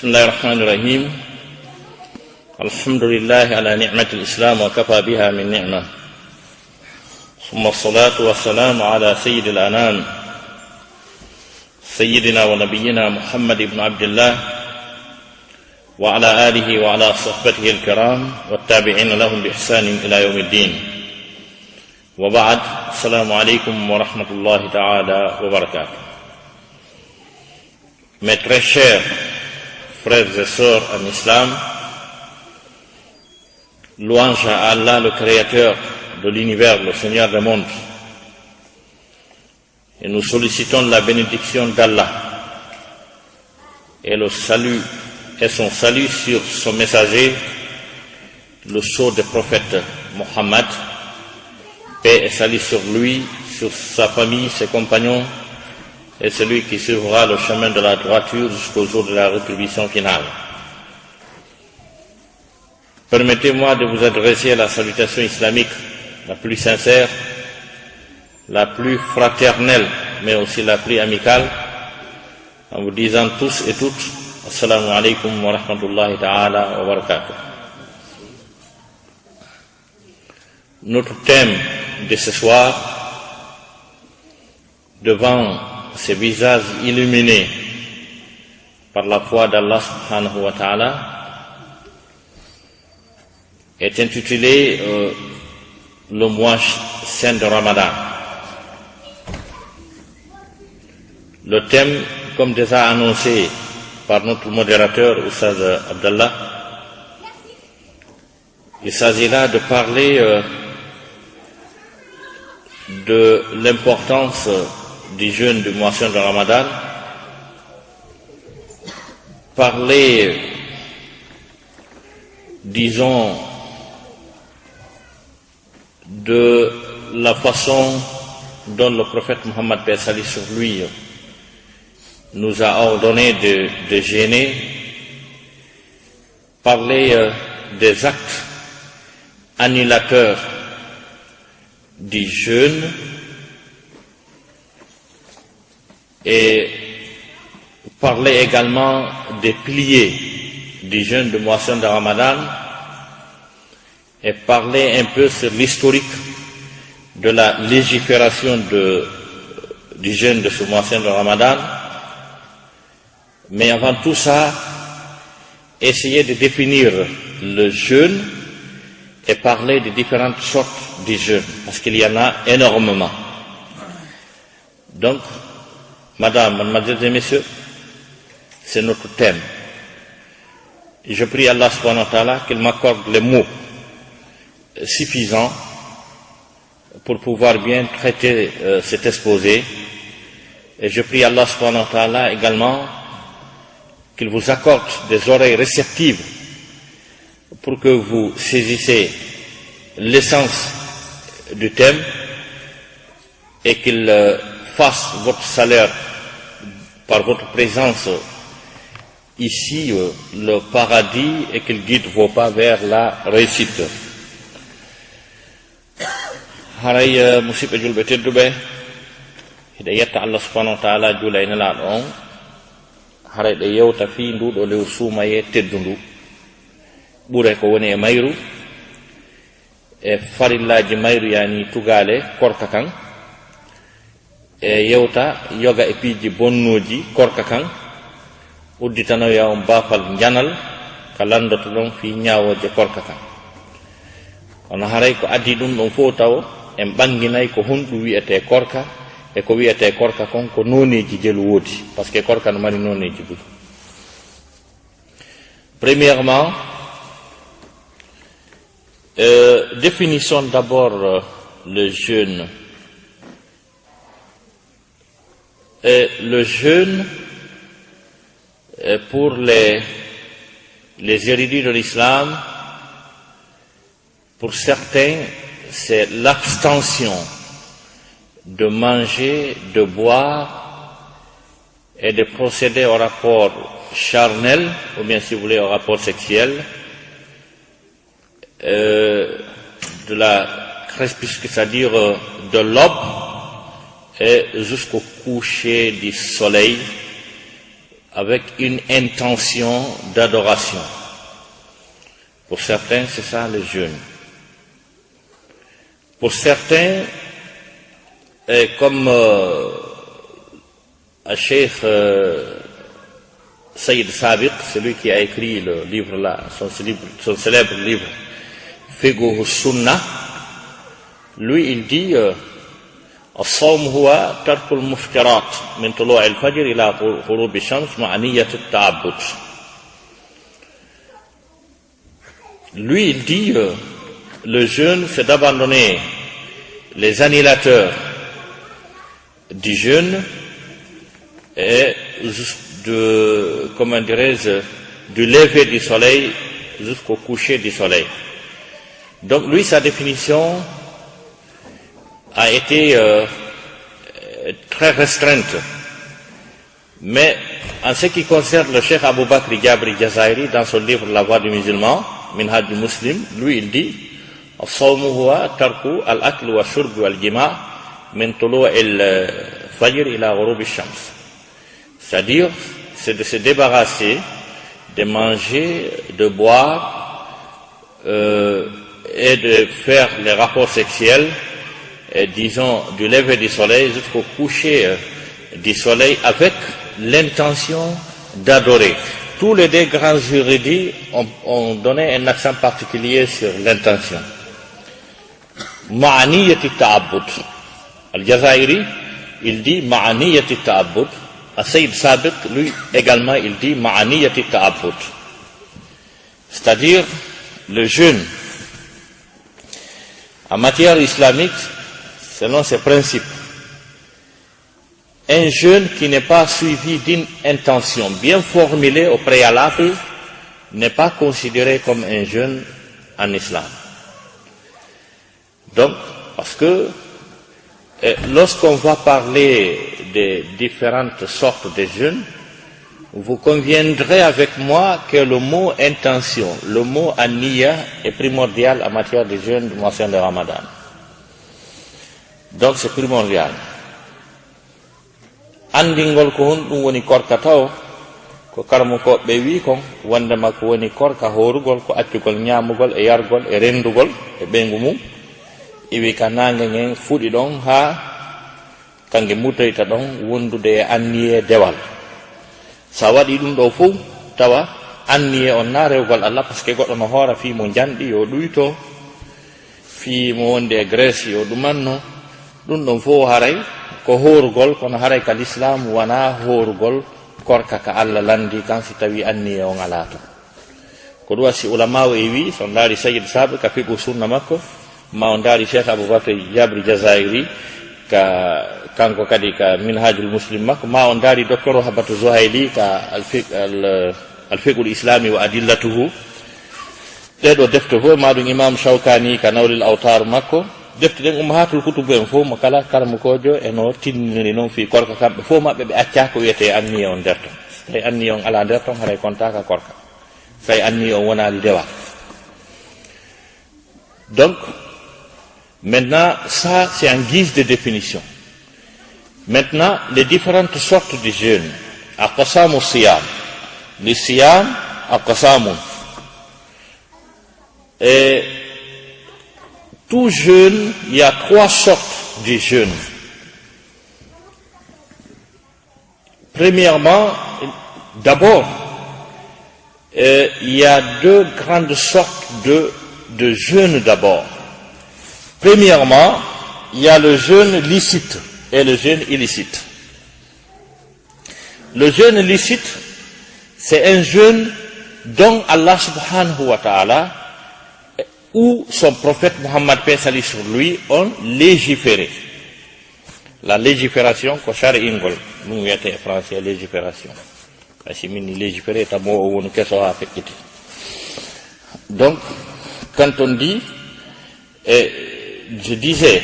بسم الله الرحمن الرحيم الحمد لله على نعمة الإسلام وكفى بها من نعمة ثم الصلاة والسلام على سيد الأنام سيدنا ونبينا محمد بن عبد الله وعلى آله وعلى صحبته الكرام والتابعين لهم بإحسان إلى يوم الدين وبعد السلام عليكم ورحمة الله تعالى وبركاته. Mes très chers frères et sœurs en islam, louange à Allah, le créateur de l'univers, le Seigneur des mondes, et nous sollicitons la bénédiction d'Allah et le salut et son salut sur son messager, le sceau du prophète Mohammed, paix et salut sur lui, sur sa famille, ses compagnons, et celui qui suivra le chemin de la droiture jusqu'au jour de la rétribution finale. Permettez-moi de vous adresser la salutation islamique la plus sincère, la plus fraternelle, mais aussi la plus amicale, en vous disant tous et toutes, Assalamu alaikum wa rahmatullahi ta'ala wa barakatuh. Notre thème de ce soir, devant ces visages illuminés par la foi d'Allah subhanahu wa ta'ala, est intitulé le mois saint de Ramadan. Le thème, comme déjà annoncé par notre modérateur Oussaz Abdallah, il s'agira de parler de l'importance du jeûne du mois saint de Ramadan, parler, disons, de la façon dont le prophète Mohammed paix salut sur lui nous a ordonné de jeûner, parler des actes annulateurs du jeûne et parler également des piliers du jeûne de mois saint de Ramadan et parler un peu sur l'historique de la légifération du jeûne de ce mois saint de Ramadan. Mais avant tout ça, essayer de définir le jeûne et parler de différentes sortes de jeûne, parce qu'il y en a énormément. Donc, Madame, Mademoiselles et Messieurs, c'est notre thème. Et je prie Allah subhanahu wa ta'ala qu'il m'accorde les mots suffisants pour pouvoir bien traiter cet exposé. Et je prie Allah subhanahu wa ta'ala également qu'il vous accorde des oreilles réceptives pour que vous saisissez l'essence du thème et qu'il fasse votre salaire par votre présence ici, le paradis, et qu'il guide vos pas vers la réussite. Haray musib julbe tedduɓe hiɗe yetta Allah subhanahu wa ta'ala juula e nelaɗo on haray ɗe yewta fi nduɗo lew suumaye teddundu ɓure ko woni e mayru e farillaji mayru yani tugale korka kan e yewta yoga e piiji bonnoji korka kan udditanoya on baafal janal ka landoto ɗon fi ñawoje korka kan. Kono haray ko addi ɗum ɗon fof taw en ɓanginayi ko honɗum wiyete korka e ko wiyete korka kon ko noneji jelu woodi, par ce que korka no mari noneji ɗuɗi. Premièrement, définissons d'abord le jeûne. Le jeûne, pour les érudits de l'islam, pour certains, c'est l'abstention de manger, de boire et de procéder au rapport charnel, ou bien si vous voulez au rapport sexuel, de la crépuscule, c'est-à-dire de l'aube et jusqu'au coucher du soleil, avec une intention d'adoration. Pour certains, c'est ça le jeûne. Pour certains, comme Cheikh Sayyid Sabiq, celui qui a écrit le livre là, son célèbre livre Fiqh Sunnah, lui il dit الصوم هو ترك المفطرات من طلوع الفجر إلى غروب الشمس مع نية التعبد. Lui il dit le jeûne c'est d'abandonner les annihilateurs du jeûne et comment dirais-je, du lever du soleil jusqu'au coucher du soleil. Donc lui, sa définition a été très restreinte. Mais en ce qui concerne le Cheikh Abou Bakr Jabri Jazairi, dans son livre La Voix du musulman, Minhaj al-Muslim, lui il dit الصوم هو ترك الأكل والشرب والجماع من طلوع الفجر إلى غروب الشمس. C'est-à-dire, c'est de se débarrasser, de manger, de boire et de faire les rapports sexuels, disons, du lever du soleil jusqu'au coucher du soleil avec l'intention d'adorer. Tous les deux grands érudits ont donné un accent particulier sur l'intention. Ma'aniyat ta'abbud. Al-Jazairi, il dit Ma'aniyat ta'abbud. Sayyid Sabiq, lui également, il dit Ma'aniyat ta'abbud. C'est-à-dire le jeûne. En matière islamique, selon ses principes, un jeûne qui n'est pas suivi d'une intention bien formulée au préalable n'est pas considéré comme un jeûne en islam. Donc, parce que lorsqu'on va parler des différentes sortes de jeûnes, vous conviendrez avec moi que le mot intention, le mot aniya est primordial en matière de jeûne du mois de Ramadan. Donc c'est primordial. Andingol ko hon ɗum woni korka taw ko karmukoɓe wi kon wondema ko woni korka horugol ko accugol ñamugol e yargol e rendugol e ɓeygu mum iwi ka nangue ngen fuɗi ɗon ha kangue mutoyta ɗon wondude e anniye dewal. Sa waɗi ɗum ɗo fof tawa anniye on na rewgol Allah par ce que goɗɗo no hoora fi mo janɗi yo ɗuyto fi mo wonde e Grèce yo ɗumanno ɗum ɗon fof haray ko horugol kono haray ka l'islam wona horugol korka ka Allah landi kan si tawi anniye on ala to. Ko ɗum wasi ulama o e wi so ndaari Sayyid Sabiq ka fiqhu sunna makko ma o ndaari Cheikh Aboubakar Jabri Jazairi ka kanko kadi ka Minhajul Muslim makko ma o ndaari docteur Habatu Zuhayli ka al-fiqhul islami wa adillatuhu ɗeɗo defte fof ma ɗum imam Shawkani ka Nawlil Awtar makko defte ɗen ummahatul kutubu en fof mo kala karmukojo eno tinniri noon fi korka kamɓe fof maɓɓe ɓe acca ko wiyete anniye on nder ton so tawi anniye on ala nder ton haray kontaka korka so tawi anniye on wonali dewa. Donc maintenant ça c'est en guise de définition. Maintenant les différentes sortes de jeûne, aqsamu siyam, le siyam aqsamun, et tout jeûne, il y a trois sortes de jeûne. Premièrement, d'abord, il y a deux grandes sortes de jeûne d'abord. Premièrement, il y a le jeûne licite et le jeûne illicite. Le jeûne licite, c'est un jeûne dont Allah subhanahu wa ta'ala ou son prophète Muhammad paix salut sur lui ont légiféré. La légifération ko shari ingol ɗum wiyete e français légifération kasi min légiféré tamo o woni keso ha fekkiti. Donc quand on dit je disais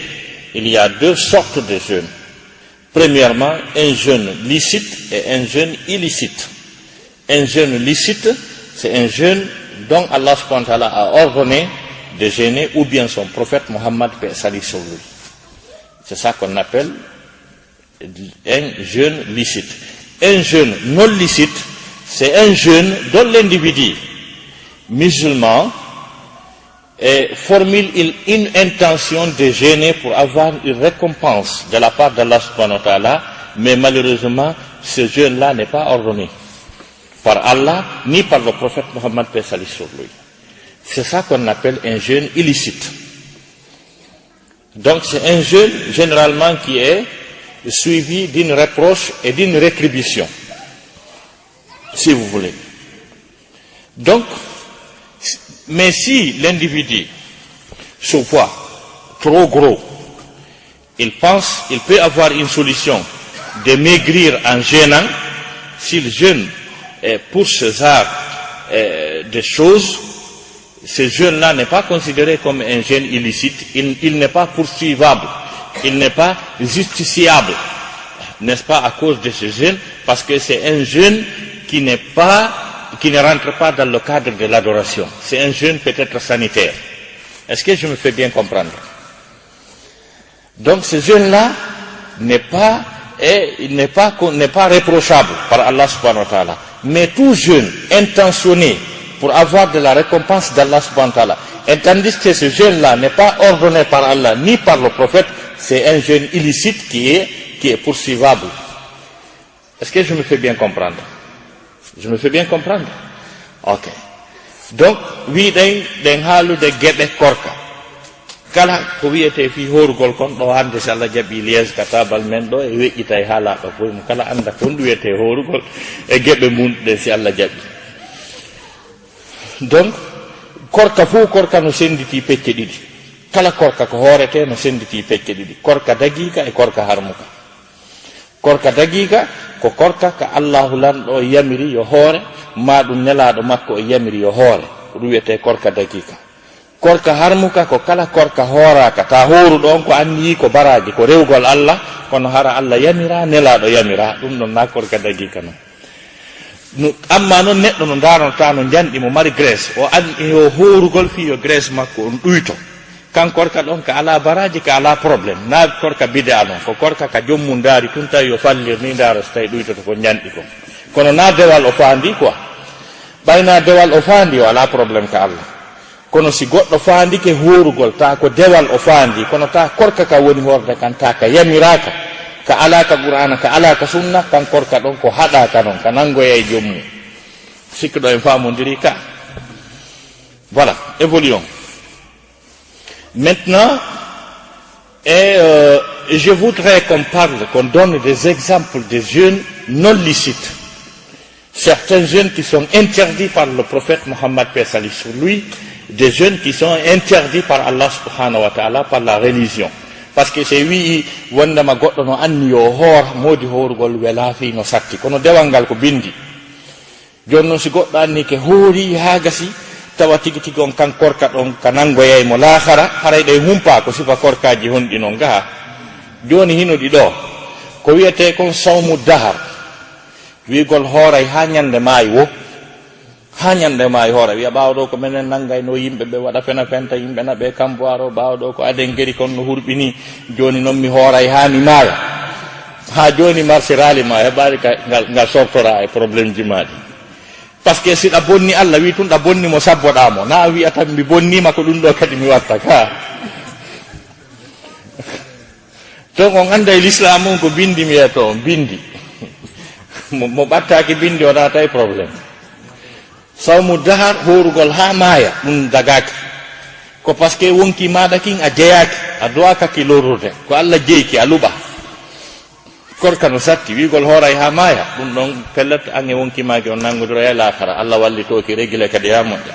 il y a deux sortes de jeûnes. Premièrement un jeûne licite et un jeûne illicite. Un jeûne licite c'est un jeûne dont Allah subhanahu wa ta'ala a ordonné de jeûner ou bien son prophète Mohammed paix salut sur lui. C'est ça qu'on appelle un jeûne licite. un jeûne non licite, c'est un jeûne dont l'individu musulman formule une intention de jeûner pour avoir une récompense de la part d'Allah subhanahu wa ta'ala, mais malheureusement, ce jeûne-là n'est pas ordonné par Allah ni par le prophète Mohammed paix salut sur lui. C'est ça qu'on appelle un jeûne illicite. Donc c'est un jeûne généralement qui est suivi d'une reproche et d'une rétribution, si vous voulez. Donc, mais si l'individu se voit trop gros, il peut avoir une solution de maigrir en jeûnant. S'il jeûne pour ce genre de choses, ce jeûne-là n'est pas considéré comme un jeûne illicite, il n'est pas poursuivable, il n'est pas justiciable, n'est-ce pas, à cause de ce jeûne, parce que c'est un jeûne qui ne rentre pas dans le cadre de l'adoration. C'est un jeûne peut-être sanitaire. Est-ce que je me fais bien comprendre? Donc ce jeûne-là n'est pas réprochable par Allah subhanahu wa ta'ala. Mais tout jeûne intentionné pour avoir de la récompense d'Allah subhanahu wa ta'ala, et tandis que ce jeûne-là n'est pas ordonné par Allah ni par le prophète, c'est un jeûne illicite qui est poursuivable. Est-ce que je me fais bien comprendre? Je me fais bien comprendre? Ok. Donc, wi den haalude geɓe korka. Kala ko wiyete fi horugol kon ɗo hande so Allah jaɓi lies katabal men ɗo e weƴƴita e haalaɗo boy mo kala anda kon ɗum wiyete horugol e geɓe mum ɗe si Allah jaɓi. Donc, korka fuu korka no senditi pecce ɗiɗi. Kala korka ko hoorete no senditi pecce ɗiɗi. Korka dagiika e korka harmuka. Korka dagiika ko korka ka Allahu lanɗo yamiri yo hoore, ma ɗum nelaɗo makko o yamiri yo hoore, ɗum wiyete korka dagiika. Korka harmuka ko kala korka hooraka, ta hooru ɗon ko anniyi ko baraji ko rewgol Allah, kono hara Allah yamira, nelaɗo yamira, ɗum ɗon na korka dagiika non. Amma noon neɗɗo no daronta no janɗi mo mari graisse, o andi o hoorugol fi yo graisse makko on ɗuyto, kan korka ɗon ka ala baraji, ka ala probléme, na korka bid'a non, ko korka ka jommum daari tun tawi yo fallir ni daaro so tawi ɗuytoto ko janɗi kon. Kono na dewal o faandi quoi, ɓayna dewal o faandi o ala probléme ka Allah. Kono si goɗɗo faandi ke hoorugol, ta ko dewal o faandi, kono ta korka ka woni horde kan, ta ka yamiraka, ka alaka qur'ana, ka alaka sunna, kan korka ɗon ko haɗaka non, ka nangoya e jommum. Sikkuɗo en famodiri ka. Voilà, évoluons. Maintenant, je voudrais qu'on donne des exemples de jeûnes non licites. Certains jeûnes qui sont interdits par le prophète Mohammed paix salut sur lui, des jeûnes qui sont interdits par Allah subhanahu wa ta'ala, par la religion. Parce que c'est wi wondema goɗɗo no anni yo hoor, modi hoorugol wela fi no satti, kono dewal ngal ko bindi. Joni noon si goɗɗo anni ke hoori haa gasi, tawa tigi tigi on kan korka ɗon ka nangoyay mo lahara, haray ɗe humpa ko sifa korkaji honɗi non gaha. Joni hinoɗi ɗo ko wiyete kon sawmu dahar, wigol hooray ha ñande maayi wo, ha ñande maayi hoora wiya ɓawɗo ko minen nanggayno yimɓe ɓe waɗa fena fenta yimɓe naɓe kamboiro, ɓawɗo ko aden geri kon no hurɓini, joni noon mi hooray ha mi maaya, ha joni marché rali ma heɓari ngal sortora e probléme ji maɗi. Par ce que si ɗa bonni Allah wi tun ɗa bonni mo sabboɗamo, na wiya tan mi bonnima ko ɗum ɗo kadi mi watta ka. Donc on anda e l'islam mum ko bindi mi yeto on bindi mo ɓattaki bindi o nata e probléme. Sawmu dahar horugol ha maaya ɗum dagaki, ko par ce que wonki maɗa kin a jeyaki, a dowakaki lorrude, ko Allah jeyki a luɓa. Korka no satti wigol hooray ha maaya, ɗum ɗon pellet an e wonki maki on nangudoro e lakara, Allah wallitoki régile kadi ha moƴƴa.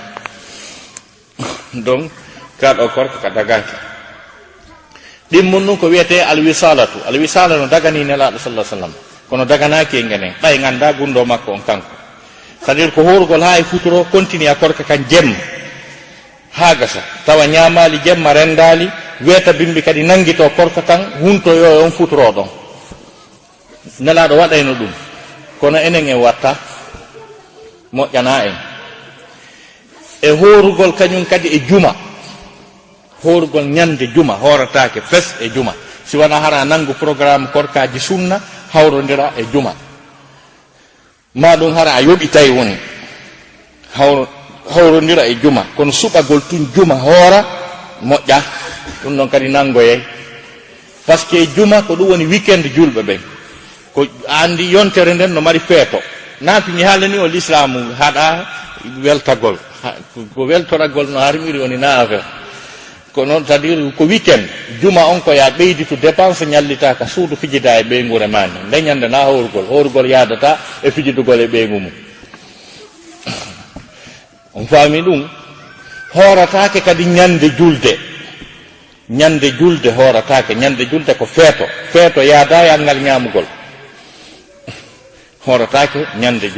Donc kaɗo korka ka dagaki. Ɗimmum ɗum ko wiyete alwisalatu, alwisala no dagani nelaɗo sallah sallam, kono daganaki e ngenen, ɓay ganda gundo makko on kanko. C'est à dire ko hoorugol ha e futuro continue a korka kan jemma ha gasa, tawa ñamali jemma rendali, weta bimbi kadi nangito korka kan huntoyo e on futuro ɗon. Nelaɗo waɗayno ɗum, kono enen en watta, moƴƴana en. E hoorugol kañum kadi e juma, hoorugol ñande juma, hooratake fes e juma, si wona hara nangu programme korkaji sunna hawrodira e juma. ma ɗum hara a yoɓitay woni hawrodira e juma kono suɓagol tun juma hoora moƴƴa ɗum ɗon kadi nangoyey par ce que juma ko ɗum woni weekend julɓe ɓen ko andi yontere nden no mari feeto naati mi haalani o l'islamu haɗa weltagol ko weltoragol no harmiri woni na affaire ko noon c'est à dire ko weekend juma on ko ya ɓeyditu dépense ñallita ka suudu fijida e ɓeygu remani nde ñande na howrugol yadata e fijidugol e ɓeygu mum on faami ɗum hooratake kadi ñande julde hooratake ñande julde ko feeto yaada yalngal ñamugol hooratake ñande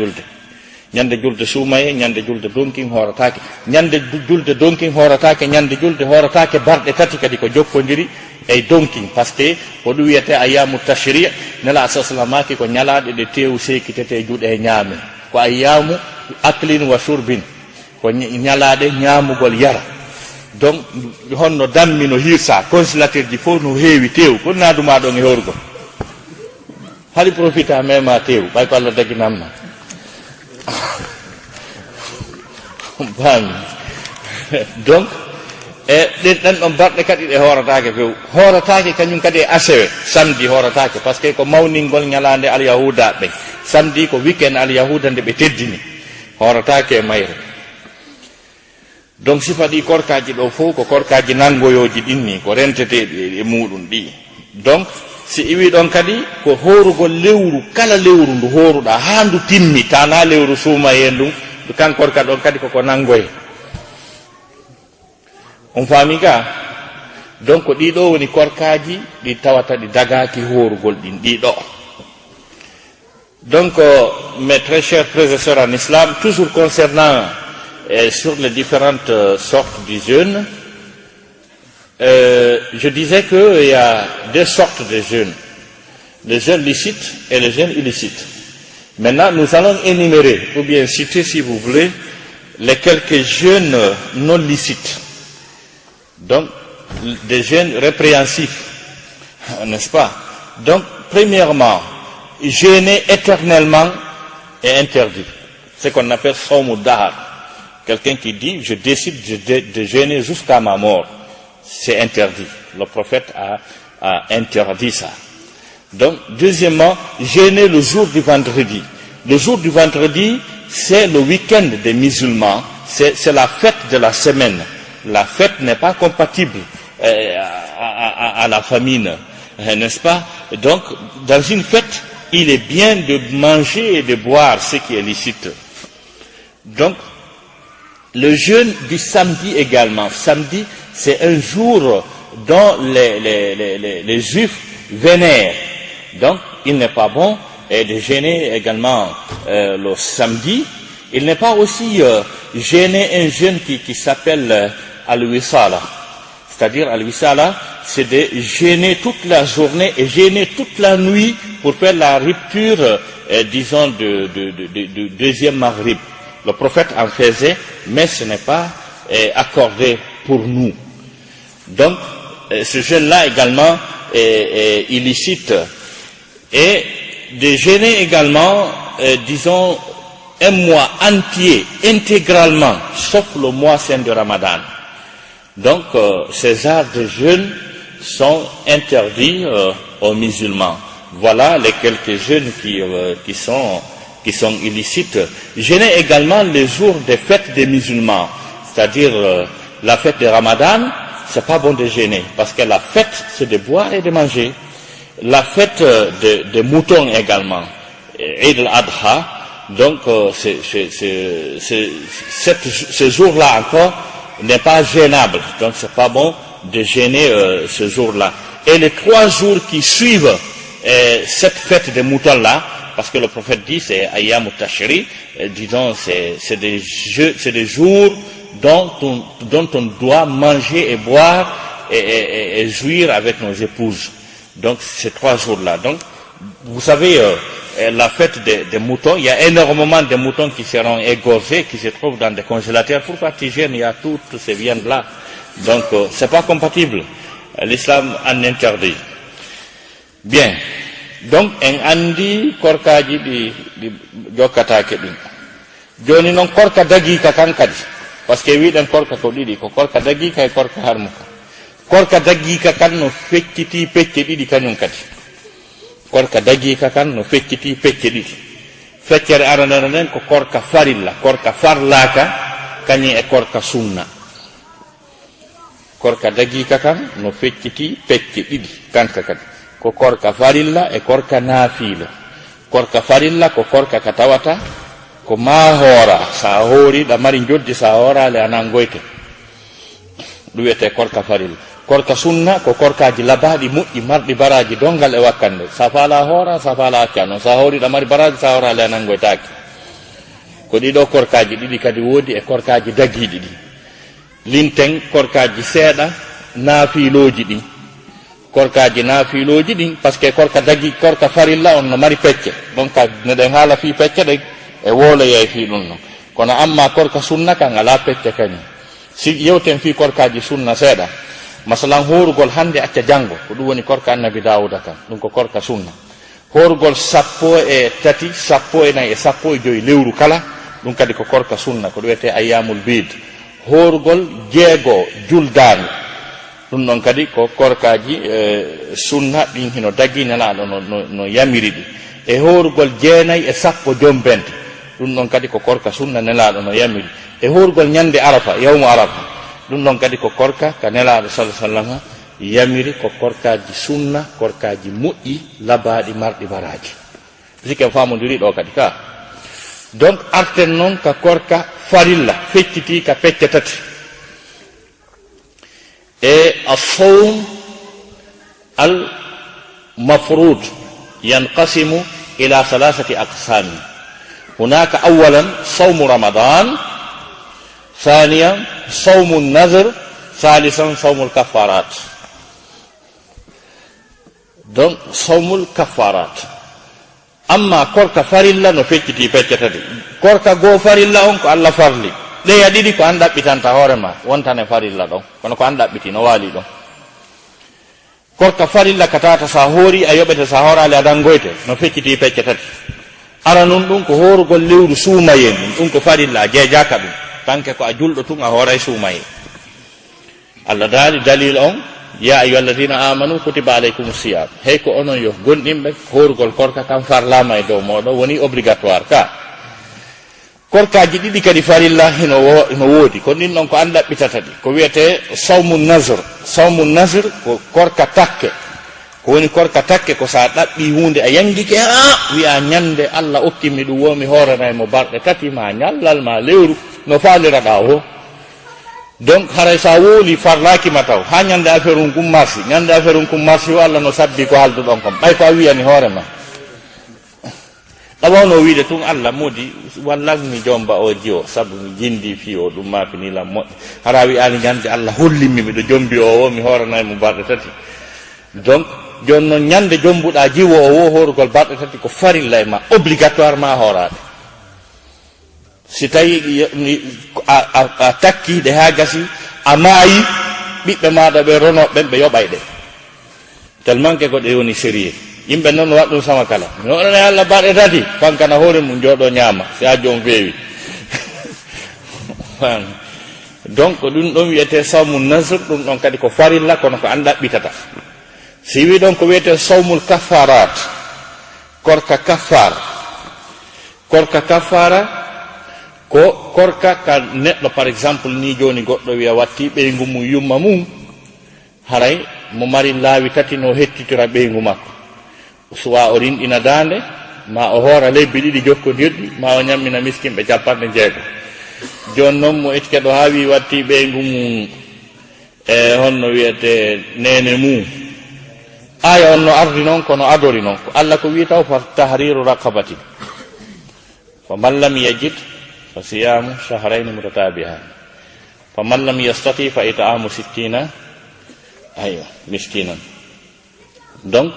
julde suumaye ñande julde donkin hooratake ñande julde donkin hooratake ñande julde hooratake barɗe tati kadi ko jokkodiri e donkin par ce que ko ɗum wiyete ayyamu tashri' nela sasalamaki ko ñalaɗe ɗe tewu seykitete juuɗe e ñaame ko ayyamu aklin wa shurbin ko ñalaɗe ñamugol yara donc honno dammi no hirsa consilateur ji fof no heewi tewu ko naduma ɗon e horgol haɗi profita mema tewu ɓay ko Allah daginamma bami donc e ɗen ɗon barɗe kadi ɗe hooratake few hooratake kañum kadi e asewe samedi hooratake par ce que ko mawningol ñalande alyahuda ɓe samedi ko weekend alyahuda nde ɓe teddini hooratake e mayre donc sifa ɗi korkaji ɗo fof ko korkaji nangoyoji ɗinni ko renteteɗi e muɗum ɗi donc si iwi ɗon kadi ko horugol lewru kala lewru ndu horuɗa ha ndu timmi tana lewru suumaye ndum kankorka ɗon kadi koko nangoye on faami ga donc ɗiɗo woni korkaji ɗi tawata ɗi dagaki horugol ɗin ɗiɗo donc mes très chers frères et sœurs en islam toujours concernant sur les différentes sortes du jeûne je disais qu'il y a deux sortes de jeûnes, le jeûne licite et le jeûne illicite. Maintenant, nous allons énumérer, ou bien citer si vous voulez, les quelques jeûnes non licites. Donc, des jeûnes répréhensifs, n'est-ce pas? Donc, premièrement, jeûner éternellement est interdit. C'est ce qu'on appelle sawmu dahar. Quelqu'un qui dit, je décide de jeûner jusqu'à ma mort. C'est interdit. Le prophète a interdit ça. Donc, deuxièmement, jeûner le jour du vendredi. Le jour du vendredi, c'est le week-end des musulmans. C'est la fête de la semaine. La fête n'est pas compatible à la famine, n'est-ce pas? Donc, dans une fête, il est bien de manger et de boire ce qui est licite. Donc, le jeûne du samedi également. Samedi, c'est un jour dont les juifs vénèrent. Donc, il n'est pas bon de jeûner également le samedi. Il n'est pas aussi jeûner un jeûne qui s'appelle al-wisala. C'est-à-dire al-wisala, c'est de jeûner toute la journée et jeûner toute la nuit pour faire la rupture, disons, du deuxième maghrib. Le prophète en faisait, mais ce n'est pas accordé pour nous. Donc, ce jeûne-là également est illicite. Et de jeûner également, disons, un mois entier, intégralement, sauf le mois saint de Ramadan. Donc, ces arts de jeûne sont interdits aux musulmans. Voilà les quelques jeûnes qui sont illicites. Jeûner également les jours des fêtes des musulmans, c'est-à-dire la fête de Ramadan, c'est pas bon de jeûner, parce que la fête, c'est de boire et de manger. La fête des moutons également, Eid al-Adha, donc ce jour-là encore n'est pas gênable, donc c'est pas bon de jeûner ce jour-là. Et les 3 jours qui suivent cette fête des moutons-là, parce que le prophète dit c'est Ayyam Tashri, disons c'est des jours dont on doit manger et boire et jouir avec nos épouses. Donc ces 3 jours-là. Donc vous savez la fête des moutons, il y a énormément de moutons qui seront égorgés, qui se trouvent dans des congélateurs. Pourquoi tu gênes? Il y a toutes ces viandes-là. Donc c'est pas compatible. L'islam en interdit. Bien. donc en andi korkaji ɗi jokkatake ɗin. Joni noon korka dagika kan kadi, par ce que wiɗen korka ko ɗiɗi, ko korka dagika e korka harmuka. Korka dagika kan no fecciti pecce ɗiɗi kañum kadi. Korka dagika kan no fecciti pecce ɗiɗi. Feccere aranere nden ko korka farilla, korka farlaka kañum e korka sunna. Korka dagika kan no fecciti pecce ɗiɗi kanka kadi, ko korka farilla e korka naafilo. Korka farilla ko korka ka tawata ko ma hoora, sa hoori ɗa mari joddi, sa hoorale anan goyte, ɗum wiyete korka farilla. Korka sunna ko korkaji labaɗi moƴƴi marɗi baraji dongal e wakkande, sa faala hoora, sa faala acca noon, sa hoori ɗa mari baraji, sa hoorale anan goytaki. Ko ɗiɗo korkaji ɗiɗi kadi woodi e korkaji dagiɗi ɗi. Linten korkaji seeɗa naafiloji ɗin, korkaji naafiloji ɗin, par ce que korka dagi, korka farilla on no mari pecce, donc neɗen haala fi pecce ɗen e woloyey fi ɗum noon. Kono amma korka sunna kan ala pecce kañum. Si yewten fi korkaji sunna seeɗa, masalan horugol hande acca janggo, ko ɗum woni korka annabi Dawuda kan, ɗum ko korka sunna. Horugol 13, 14 e 15 lewru kala, ɗum kadi ko korka sunna, ko ɗum wiyete ayyamul bid. Horugol 6 juldani, ɗum ɗon kadi ko korkaji sunna ɗin hino dagi nelaɗo no yamiri ɗi. E horugol 9 e 10 jombente, ɗum ɗon kadi ko korka sunna nelaɗo no yamiri. E horugol ñande arafa, yawmu arafa, ɗum ɗon kadi ko korka ka nelaɗo sallallahu alaihi wasallam yamiri, ko korkaji sunna, korkaji moƴƴi labaɗi marɗi baraji. Sikken famodiri ɗo kadi ka. Donc arten noon ka korka farilla fecciti ka pecce tati. E as-sawm al-mafrud yanqasimu ila 3 aqsam. هناك أولا صوم رمضان، ثانيا صوم النذر، ثالثا صوم الكفارات. donc صوم الكفارات. amma korka farilla no fecciti peccetati, korka goo farilla on ko Allah farli, ɗeya ɗiɗi ko an ɗaɓɓitanta hoorema wontane farilla ɗon, kono ko an ɗaɓɓiti no waali ɗon. Korka farilla ka tata sa hoori a yoɓete, sa hoorale adan goyte, no fecciti peccetati. Ara nun ɗum ko horugol lewru suumayen, ɗum ko farilla a jeejaka ɗum, tanke ko a julɗo tun a hooray suumaye. Allah daali dalil on, ya ayyuhalladhina amanu kutiba alaykumus siyam, hey ko onon yo gonɗinɓe horugol korka kam farlama e dow moɗon, woni obligatoire ka. Korkaji ɗiɗi kadi farilla hino woodi, ko ɗin ɗon ko an ɗaɓɓitata ɗi, ko wiyete sawmu nazr. Sawmu nazr ko korka takke, ko woni korka takke ko sa ɗaɓɓi hunde a yangike wiya ñande Allah okkimi ɗum womi hoorana mo barɗe tati, ma ñallal ma lewru no faliraɗa o. donc haray sa wooli farlakima taw ha ñande affaire um kum marsi, ñande affaire um kum marsi o Allah no sabbi ko halduɗon kam, ɓay ko a wiyani hoorema. ɗawawno wiide tun Allah modi wallanmi jomba o jiyo, saabu mi jindi fi o ɗum mafinilam moƴƴe, hara wiyani ñande Allah hollimi miɗo jombi o mi hooranaymo barɗe tati. donc joni noon ñande jombuɗa jiwo o wo horugol barɗe tati ko farilla e ma, obligatoire ma hoorade. si tawi a takkiɗe ha gasi a maayi, ɓiɓɓe maɗa ɓe ronoɓen ɓe yoɓayɗe, tellement que ko ɗe woni sérieux. yimɓe noon waɗ ɗum sama kala, mi hoɗane Allah barɗe tati, fankana hoore mum jooɗo ñaama si ha jom feewi. donc ɗum ɗon wiyete sawmu nasr, ɗum ɗon kadi ko farilla kono ko an ɗaɓɓitata. si wi ɗon ko wiyete sawmul kafarat, korka kafara. Korka kafara ko korka ka neɗɗo par exemple ni joni goɗɗo wiya watti ɓeygu mum yumma mum, haray mo mari laawi tati no hettitira ɓeygu makko, suwa o rinɗina dande, ma o hoora lebbi ɗiɗi jokkodirɗi, ma o ñammina miskinɓe 60. joni noon mo etikeɗo ha wi watti ɓeygu mum e honno wiyete nene mum, aya on no ardi noon kono adori noon, ko Allah ko wi taw fa tahriru raqabati, faman lam yajid fa siyamu shahrayn mutatabi'an, faman lam yastati fa it'amu 60 miskinan. donc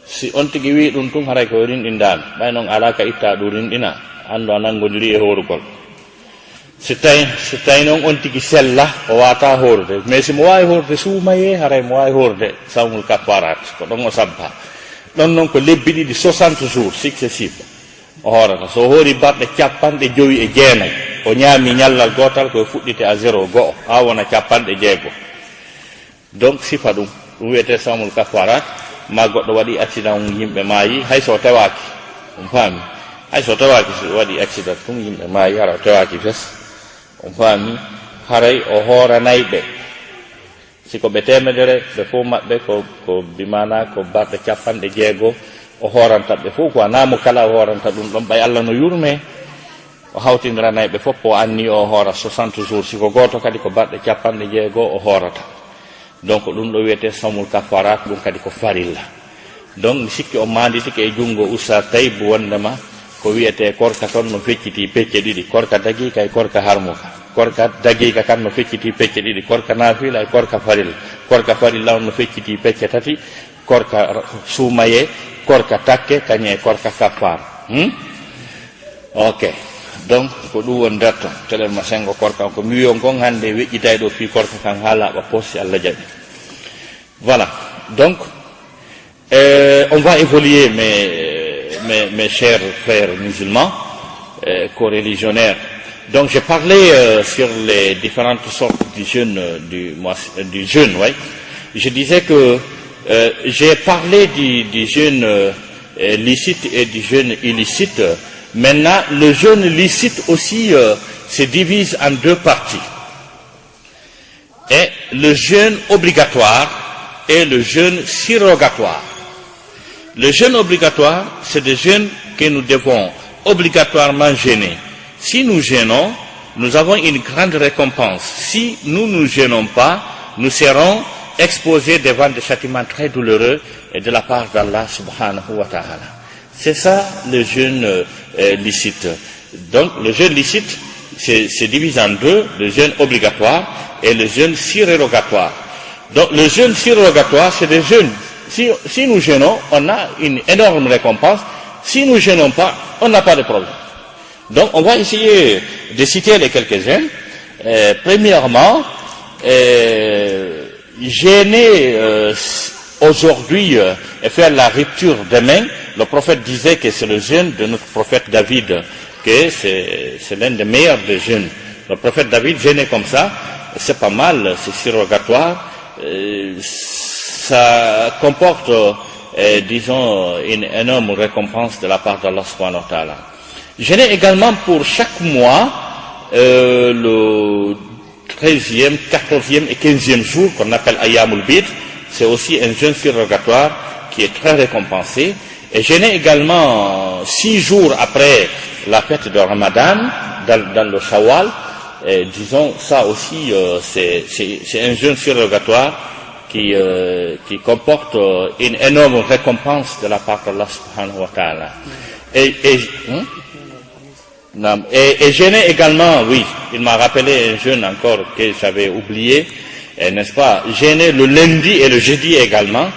si on tigi wi ɗum tun haray ko rinɗindani, ɓay noon ala ka itta ɗum rinɗina, andu a nangodiri e horugol. si tawi noon on tigi sella o wata horde, mais si mo wawi horde suumaye, haray mo wawi horde sawmul kafarat, ko ɗon o sabba. ɗon noon ko lebbi ɗiɗi 60 jours successive o horata so hoori balɗe 59 o ñaami ñallal gotal koye fuɗɗite à 0 go'o ha wona 60 donc sifa ɗum wiyete samul kafarat ma goɗɗo waɗi accident yimɓe maayi hay so tewaki on faami hay so tewaki so waɗi accident tum yimɓe maayi hara o tewaki fes on faami haray o horanay ɓe siko ɓe temedere ɓe fof maɓɓe ko bimana ko balɗe 60 o horanta ɓe fof quoi namo kala o horanta ɗum ɗon ɓay Allah no yurme o hawtindiranay ɓe fof o anni o hora 60 jours siko goto kadi ko balɗe 60 o horata donc ɗum ɗo wiyete samul kafarat ɗum kadi ko farilla donc mi sikki o manditike e junngo Oustaz Taybou wondema ko wiyete korka ton no fecciti pecce ɗiɗi korka dagiika e korka harmuka korka dagiika kan no fecciti pecce ɗiɗi korka nafila e korka farilla on no fecciti pecce tati korka suumaye korka takke kañum e korka kafar ok donc ko ɗum woni nder ton telen ma sengo korka ko mi wiyon kon hannde weƴƴitay ɗo fi korka kan ha laaɓa poste Allah jaɓi voilà donc on va évoluer mes chers frères musulmans co-religionnaires. Donc j'ai parlé sur les différentes sortes du jeûne, ouais. Je disais que j'ai parlé du jeûne licite et du jeûne illicite. Maintenant, le jeûne licite aussi se divise en deux parties. Et le jeûne obligatoire et le jeûne surrogatoire. Le jeûne obligatoire, c'est des jeûnes que nous devons obligatoirement jeûner. Si nous jeûnons, nous avons une grande récompense. Si nous ne jeûnons pas, nous serons exposés devant des châtiments très douloureux et de la part d'Allah subhanahu wa ta'ala. C'est ça le jeûne licite. Donc le jeûne licite se divise en deux, le jeûne obligatoire et le jeûne surrogatoire. Donc le jeûne surrogatoire, c'est des jeûnes. Si nous jeûnons, on a une énorme récompense. Si nous ne jeûnons pas, on n'a pas de problème. Donc on va essayer de citer les quelques-uns. Premièrement, jeûner aujourd'hui et faire la rupture demain. Le prophète disait que c'est le jeûne de notre prophète David, que c'est l'un des meilleurs des jeûnes. Le prophète David jeûnait comme ça, c'est pas mal, c'est surrogatoire. Ça comporte, disons, une énorme récompense de la part d'Allah subhanahu wa ta'ala. Jeûner également pour chaque mois, le 13e, 14e et 15e jour qu'on appelle Ayyamul Bid, c'est aussi un jeûne surrogatoire qui est très récompensé. Et jeûner également 6 jours après la fête de Ramadan, dans le Shawwal, disons, ça aussi, c'est un jeûne surrogatoire qui comporte une énorme récompense de la part d'Allah subhanahu wa ta'ala. Et jeûner également, oui, il m'a rappelé un jeûne encore que j'avais oublié, n'est-ce pas, jeûner le lundi et le jeudi également,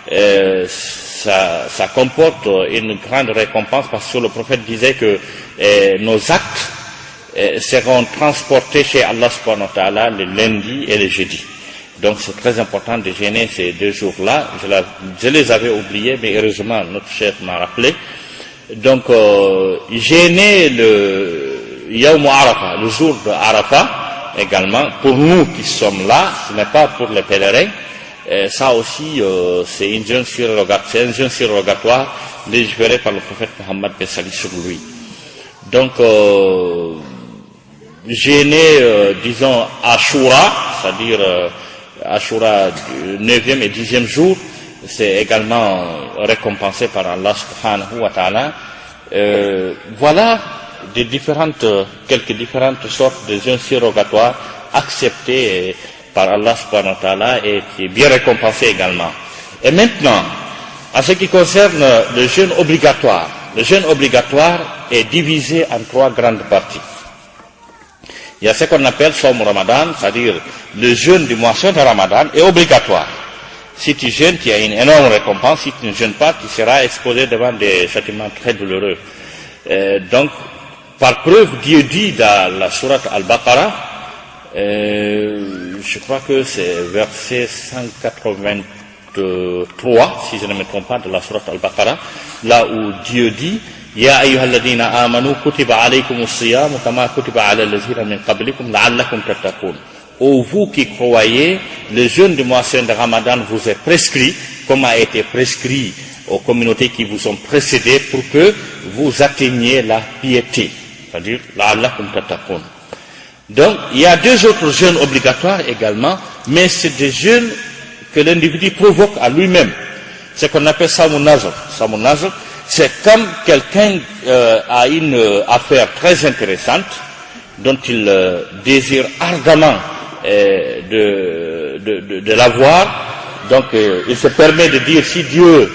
ça comporte une grande récompense parce que le prophète disait que nos actes seront transportés chez Allah subhanahu wa ta'ala le lundi et le jeudi. Donc c'est très important de jeûner ces 2 jours-là. Je les avais oubliés, mais heureusement notre chef m'a rappelé. Donc jeûner le Yawm Arafah, le jour de Arafah également, pour nous qui sommes là, ce n'est pas pour les pèlerins. Ça aussi, c'est un jeûne surrogatoire légiféré par le prophète Mohammed Bessali sur lui. Donc jeûner, disons, Ashura, c'est-à-dire Ashura du 9e et 10e jour, c'est également récompensé par Allah subhanahu wa ta'ala. Voilà quelques différentes sortes de jeûnes surrogatoires acceptés par Allah subhanahu wa ta'ala et qui est bien récompensé également. Et maintenant, en ce qui concerne le jeûne obligatoire est divisé en 3 grandes parties. Il y a ce qu'on appelle Sawm Ramadan, c'est-à-dire le jeûne du moisson de Ramadan est obligatoire. Si tu jeûnes, tu as une énorme récompense. Si tu ne jeûnes pas, tu seras exposé devant des châtiments très douloureux. Donc, par preuve, Dieu dit dans la sourate Al-Baqarah, je crois que c'est verset 184, chapitre 3, si je ne me trompe pas, de la sourate Al-Baqarah, là où Dieu dit Ya ayyuhalladhina amanu kutiba alaykumus siyam kama kutiba ala allazina min qablikum la'allakum tattaqun. Ô vous qui croyez, le jeûne du mois saint de Ramadan vous est prescrit, comme a été prescrit aux communautés qui vous ont précédées, pour que vous atteigniez la piété, c'est-à-dire la'allakum tattaqun. Donc, il y a deux autres jeûnes obligatoires également, mais c'est des jeûnes que l'individu provoque à lui-même. C'est qu'on appelle Sawmun Nazr. Sawmun Nazr, c'est comme quelqu'un a une affaire très intéressante dont il désire ardemment de l'avoir. Donc, il se permet de dire, si Dieu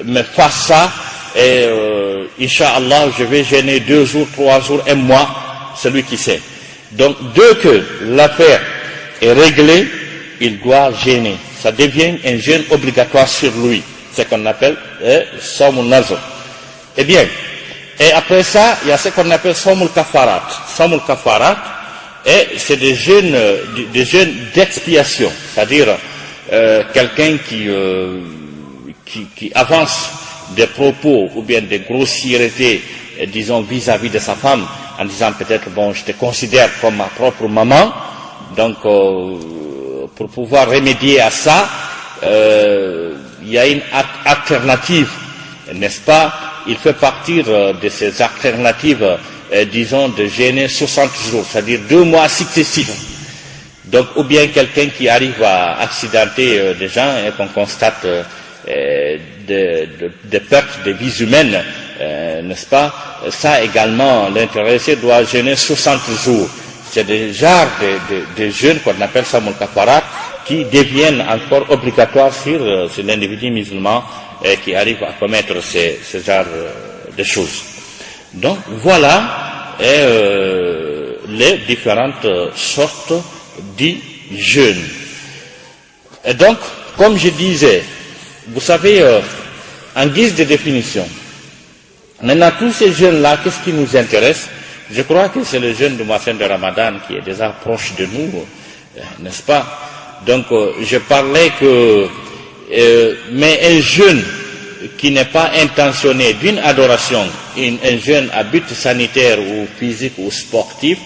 me fasse ça, et Inch'Allah, je vais jeûner 2 jours, 3 jours, 1 mois, celui qui sait. Donc, dès que l'affaire est réglée, il doit jeûner. Ça devient un jeûne obligatoire sur lui. C'est ce qu'on appelle Sawmun Nazr. Eh bien, et après ça, il y a ce qu'on appelle Sawmul Kafarat. Sawmul Kafarat, et c'est des jeûnes d'expiation. C'est-à-dire, quelqu'un qui avance des propos ou bien des grossièretés, disons, vis-à-vis de sa femme, en disant peut-être, bon, je te considère comme ma propre maman, donc pour pouvoir remédier à ça, il y a une alternative, n'est-ce pas? Il fait partir de ces alternatives, disons, de jeûner 60 jours, c'est-à-dire 2 mois successifs. Donc, ou bien quelqu'un qui arrive à accidenter des gens et qu'on constate des pertes de vies humaines, n'est-ce pas? Ça également, l'intéressé doit jeûner 60 jours. C'est des genres de jeûnes qu'on appelle Sawmul Kafarat qui deviennent encore obligatoires sur l'individu musulman qui arrive à commettre ces genres de choses. Donc voilà les différentes sortes du jeûne. Et donc, comme je disais, vous savez, en guise de définition, maintenant tous ces jeûnes-là, qu'est-ce qui nous intéresse? Je crois que c'est le jeûne du mois saint de Ramadan qui est déjà proche de nous, n'est-ce pas? Donc, je parlais que, mais un jeûne qui n'est pas intentionné d'une adoration, un jeûne à but sanitaire ou physique ou sportif,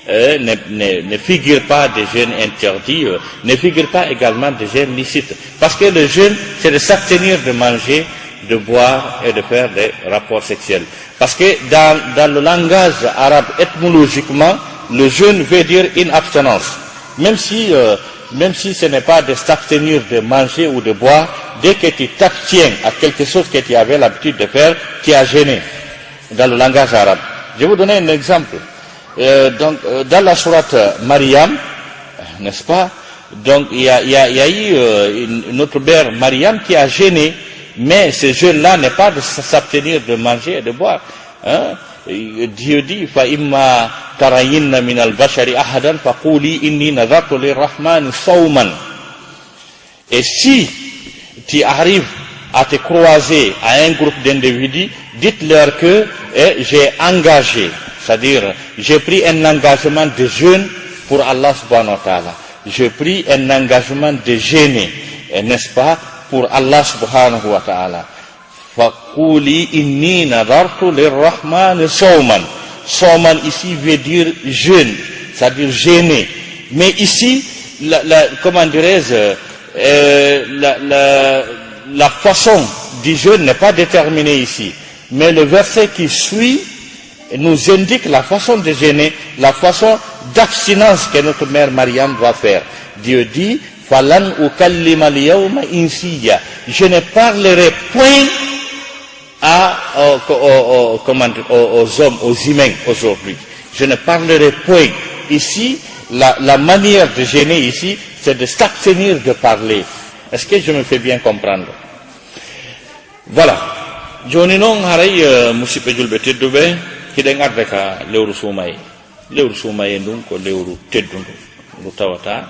ne figure pas des jeûnes interdits, ne figure pas également des jeûnes licites. Parce que le jeûne, c'est de s'abstenir de manger, de boire et de faire des rapports sexuels. Parce que dans le langage arabe, étymologiquement, le jeûne veut dire une abstinence. Même si ce n'est pas de s'abstenir de manger ou de boire, dès que tu t'abstiens à quelque chose que tu avais l'habitude de faire, tu as jeûné, dans le langage arabe. Je vais vous donner un exemple. Donc, dans la sourate Mariam, n'est-ce pas? Donc, il y a eu notre mère Mariam qui a jeûné, mais ce jeûne-là n'est pas de s'abstenir de manger et de boire. Hein? Dieu dit, فَإِمَّا تَرَيِنَّ مِنَ الْبَشَرِ أَحَدًا فَقُولِي إِنِّي نَذَرْتُ لِلرَّحْمَنِ صَوْمًا. Et si tu arrives à te croiser à un groupe d'individus, dites-leur que j'ai engagé, c'est-à-dire j'ai pris un engagement de jeûne pour Allah subhanahu wa ta'ala. J'ai pris un engagement de jeûner, n'est-ce pas, pour Allah subhanahu wa ta'ala. Faquli inni nadartu lirrahmani sawman. Sawman ici veut dire jeûne, c'est-à-dire jeûner. Mais ici, comment dirais-je, la façon du jeûne n'est pas déterminée ici. Mais le verset qui suit nous indique la façon de jeûner, la façon d'abstinence que notre mère Mariam doit faire. Dieu dit, Falan ukallima al-yawma insiya. Je ne parlerai point aux hommes, aux humains aujourd'hui. Je ne parlerai point. Ici, la manière de jeûner ici, c'est de s'abstenir de parler. Est-ce que je me fais bien comprendre? Voilà. Joni non haray musibe julbe tedduɓe hiɗen arde ka lewru suumaye. Lewru suumaye ndun ko lewru teddundu ndu tawata